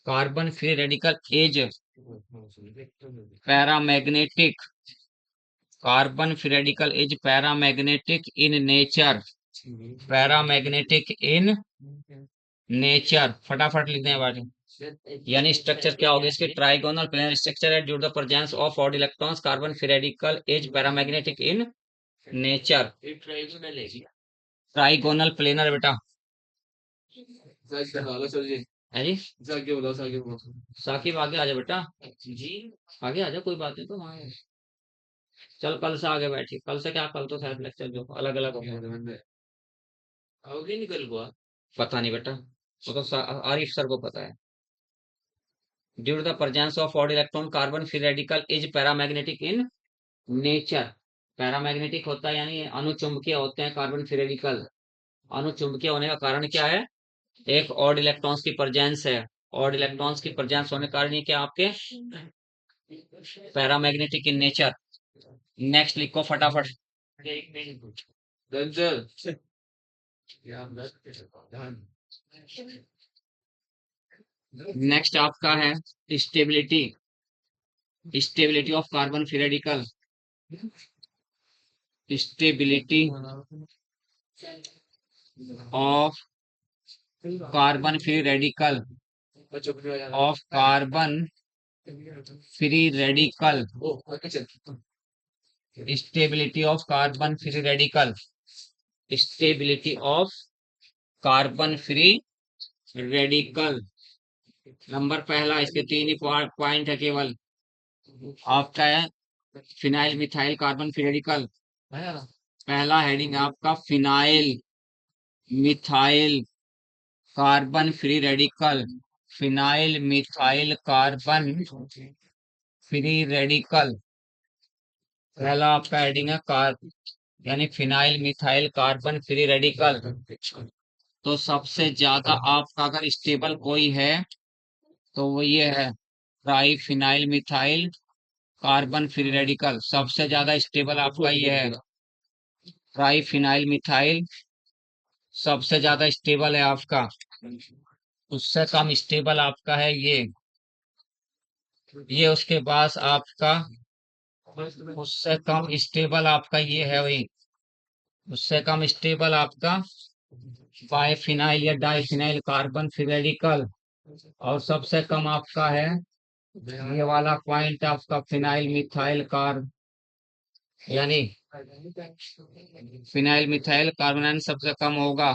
carbon free radical is paramagnetic, carbon free radical is paramagnetic in nature, paramagnetic in nature, फटाफट लिख दें बाजू। यानी structure क्या होगा इसके, trigonal planar structure है due to the presence of odd electrons, carbon free radical is paramagnetic in nature. Trigonal planar बेटा है जी, साकिब आगे आ जा बेटा जी, आगे आ जा, कोई बात नहीं तो वहाँ चल, कल से आगे बैठिए, कल से क्या, कल तो शायद लेक्चर जो अलग अलग हो गया, आओगे निकल हुआ पता नहीं बेटा, वो तो आरिफ सर को पता है। Due to the presence of odd electron, carbon free radical is paramagnetic in nature, paramagnetic होता है यानी अनुचुंबकीय होते हैं कार्बन फ्री रेडिकल। अनुचुंबकीय होने का कारण क्या है, एक ऑड इलेक्ट्रॉन्स की प्रेजेंस है, ऑड इलेक्ट्रॉन्स की प्रेजेंस होने के कारण ये क्या आपके पैरामैग्नेटिक इन नेचर। नेक्स्ट लिखो फटाफट, नेक्स्ट आपका है stability, stability of carbon free radical, stability of carbon free radical, of carbon free radical, stability of carbon free radical, stability of carbon free radical. Number पहला, इसके तीन ही point है केवल, आपका है phenyl methyl carbon free radical. है ना? पहला हेडिंग है आपका phenyl methyl carbon free radical. Phenyl methyl carbon free radical पहला आपका हेडिंग है कार यानी phenyl methyl carbon free radical. तो सबसे ज्यादा आपका अगर स्टेबल कोई है तो वो ये है try phenyl methyl carbon free radical. सबसे ज्यादा स्टेबल आपका ये है ट्राई फिनाइल मिथाइल। सबसे ज्यादा स्टेबल है आपका। उससे कम स्टेबल आपका है ये उसके पास आपका उससे कम स्टेबल आपका ये है वही। उससे कम स्टेबल आपका बाइफिनाइल या डाइफिनाइल कार्बन फ्री रेडिकल। और सबसे कम आपका है ये वाला पॉइंट आपका फिनाइल मिथाइल कार्ब यानी फिनाइल मिथाइल कार्बोनाइल सबसे कम होगा।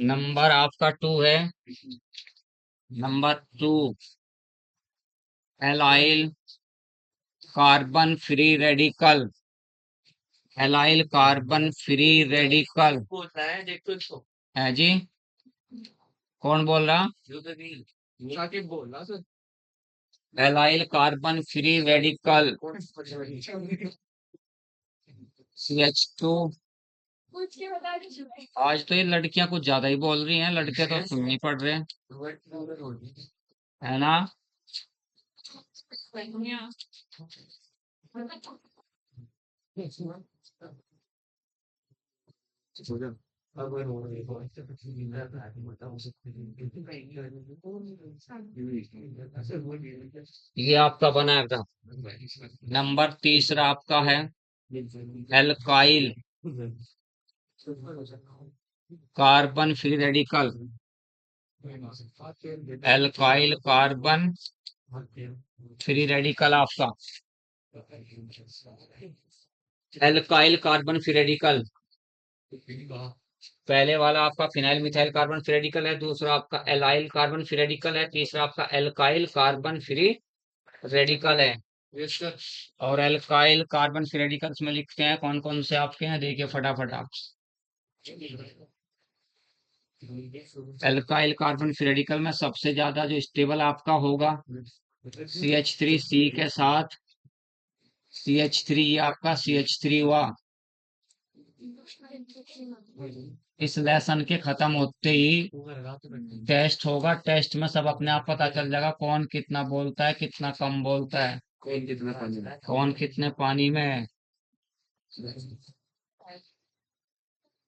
नंबर आपका 2 है। Number 2 allyl carbon free radical. Allyl carbon free radical है जी। कौन बोल रहा? साकिब बोल रहा sir. Allyl carbon free radical CH2। पूछ के बता दीजिए। आज तो ये लड़कियां कुछ ज्यादा ही बोल रही हैं, लड़के तो सुन नहीं पड़ रहे हैं, है ना? ये आपका बना था। नंबर तीसरा आपका है alkyl carbon free radical. Alkyl carbon free radical आपका एल्काइल कार्बन फ्री रेडिकल। पहले वाला आपका phenyl methyl carbon free radical है, दूसरा आपका एलाइल कार्बन फ्री रेडिकल है, तीसरा आपका एल्काइल कार्बन फ्री रेडिकल है। और एल्काइल कार्बन फ्री रेडिकल्स में लिखते हैं कौन कौन से आपके हैं, देखिए फटाफट आप। एल्काइल कार्बन फ्री रेडिकल में सबसे ज्यादा जो स्टेबल आपका होगा CH3C के साथ CH3 ये आपका CH3 हुआ। इस लेसन के खत्म होते ही टेस्ट होगा। टेस्ट में सब अपने आप पता चल जाएगा कौन कितना बोलता है, कितना कम बोलता है, कौन कितने पानी में है।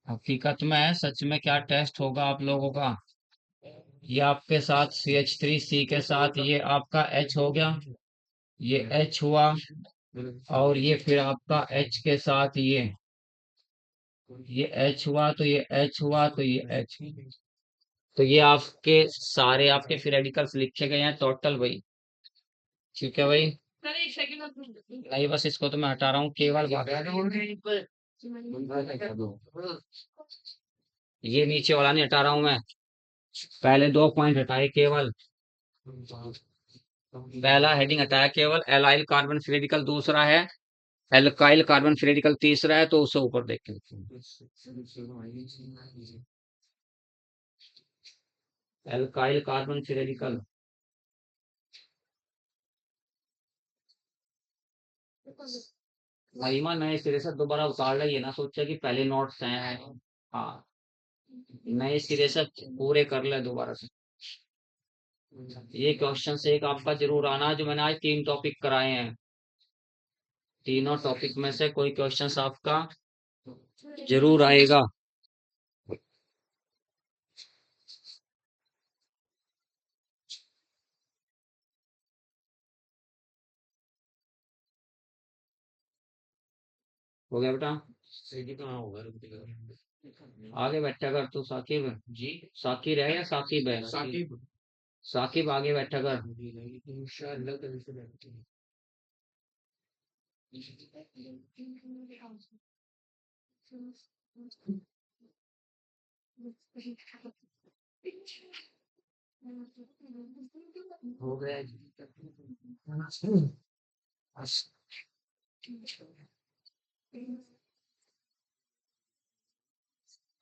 हकीकत में है, सच में क्या टेस्ट होगा आप लोगों का। ये आपके साथ CH3C के साथ ये आपका H हो गया, ये H हुआ, और ये फिर आपका H के साथ ये H हुआ, तो ये H हुआ, तो ये H। तो ये आपके सारे आपके फिर रेडिकल्स लिखे गए हैं टोटल भाई। ठीक है भाई। सर एक सेकंड नहीं बस इसको तो मैं हटा रहा हूँ, केवल ये नीचे वाला नहीं हटा रहा हूँ मैं, पहले 2 पॉइंट हटाए केवल। पहला हेडिंग हटाया केवल एलाइल कार्बन फ्री रेडिकल, दूसरा है एल्काइल कार्बन फ्री रेडिकल, तीसरा है तो उसे ऊपर देखें। एल्काइल कार्बन फ्री रेडिकल महिमा नए सिरे से दोबारा उतार रही है ना, सोचा कि पहले नोट्स हैं। हाँ, नए सिरे से पूरे कर ले दोबारा से। ये क्वेश्चन से एक आपका जरूर आना, जो मैंने आज 3 टॉपिक कराए हैं, तीनों टॉपिक में से कोई क्वेश्चन आपका जरूर आएगा। हो गया बेटा? आगे बैठा कर तू साकिब जी। साकिर है या साकिब है? साकिब। साकिब आगे बैठा कर। हो गया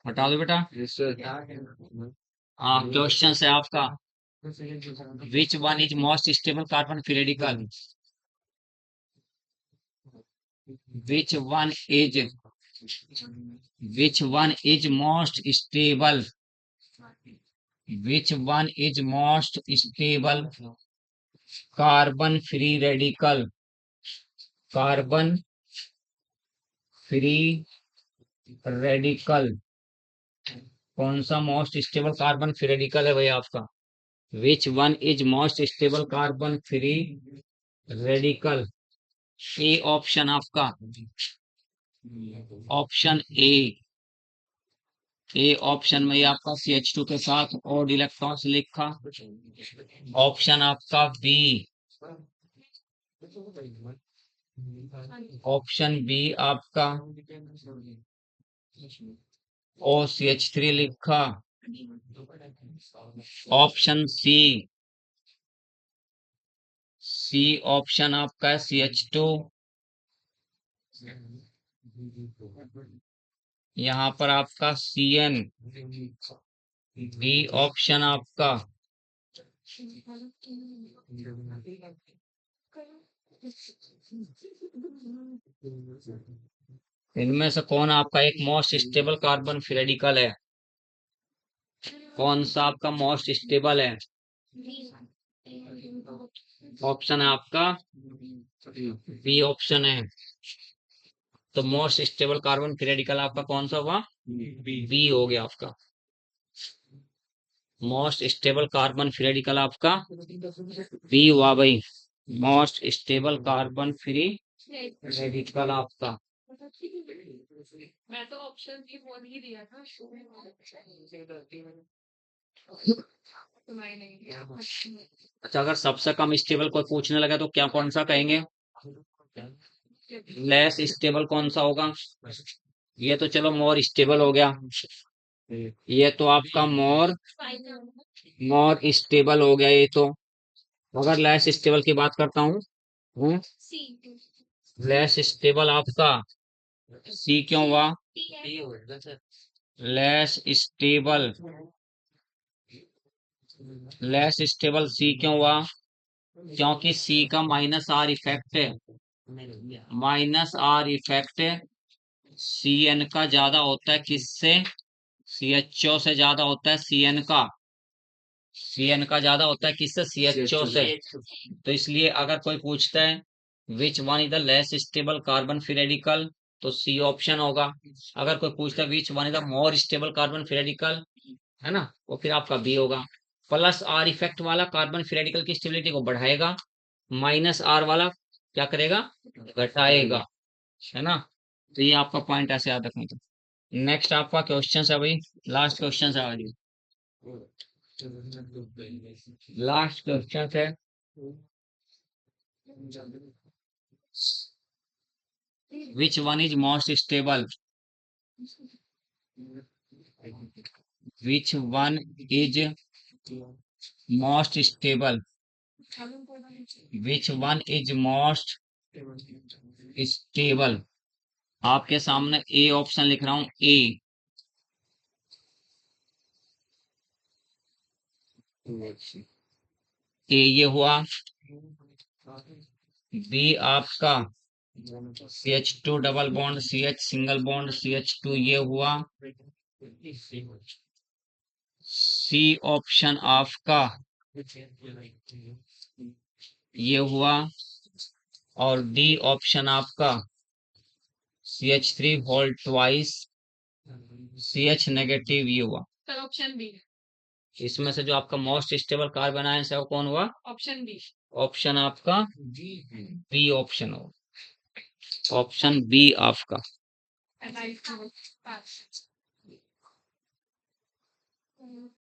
हटा दो बेटा। हाँ, क्वेश्चन है आपका, विच one is most stable carbon free radical? Which one is most stable? Which one is most stable carbon free radical? Carbon free radical कौन सा most stable carbon free radical है भैया आपका? विच one is most stable carbon free radical? A option आपका, option A option में ये आपका CH2 के साथ और इलेक्ट्रॉन्स लिखा। ऑप्शन आपका बी, ऑप्शन बी आपका OCH3 लिखा। ऑप्शन सी ऑप्शन आपका है CH2। यहाँ पर आपका CN। डी ऑप्शन आपका, इनमें से कौन आपका एक most stable carbon free radical है? कौन सा आपका मोस्ट स्टेबल है? ऑप्शन है आपका बी ऑप्शन है। तो most stable carbon free radical आपका कौन सा हुआ? बी हो गया आपका। Most stable carbon free radical आपका बी हुआ भाई। Most stable carbon free radical आपका। मैं तो ऑप्शन भी बोल ही दिया था तुम्हारी नहीं दिया। अच्छा, अगर सबसे कम स्टेबल कोई पूछने लगा तो क्या कौन सा कहेंगे? लेस स्टेबल कौन सा होगा? ये तो चलो मोर स्टेबल हो गया। ये तो आपका मोर स्टेबल हो गया ये तो। अगर लेस स्टेबल की बात करता हूँ, लेस स्टेबल आपका सी क्यों हुआ? लेस स्टेबल सी क्यों हुआ? क्योंकि सी का माइनस आर इफेक्ट है। माइनस आर इफेक्ट CN का ज्यादा होता है किससे? CHO से ज्यादा होता है CN का। CN का ज्यादा होता है किससे? CHO से। तो इसलिए अगर कोई पूछता है विच one is the less stable carbon free radical, तो सी ऑप्शन होगा। अगर कोई पूछता है विच one is the more stable carbon free radical, है ना, वो फिर आपका बी होगा। प्लस आर इफेक्ट वाला कार्बन फ्री रेडिकल की स्टेबिलिटी को बढ़ाएगा, माइनस आर वाला क्या करेगा? घटाएगा, है ना। तो ये आपका पॉइंट ऐसे याद रखना था। नेक्स्ट आपका क्वेश्चन है भाई, लास्ट क्वेश्चन है भाई, लास्ट क्वेश्चन है। विच one is most stable? Which one is most stable? Which one is most stable? आपके सामने ए ऑप्शन लिख रहा हूं, ए ये हुआ। बी आपका CH2 double bond CH single bond CH2 ये हुआ। सी ऑप्शन आपका ये हुआ। और डी ऑप्शन आपका CH3 whole twice CH negative ये हुआ। Sir option B. इसमें से जो आपका मोस्ट स्टेबल कार्बन आयन है वो कौन हुआ? Option B. ऑप्शन आपका बी ऑप्शन हो। ऑप्शन बी आपका।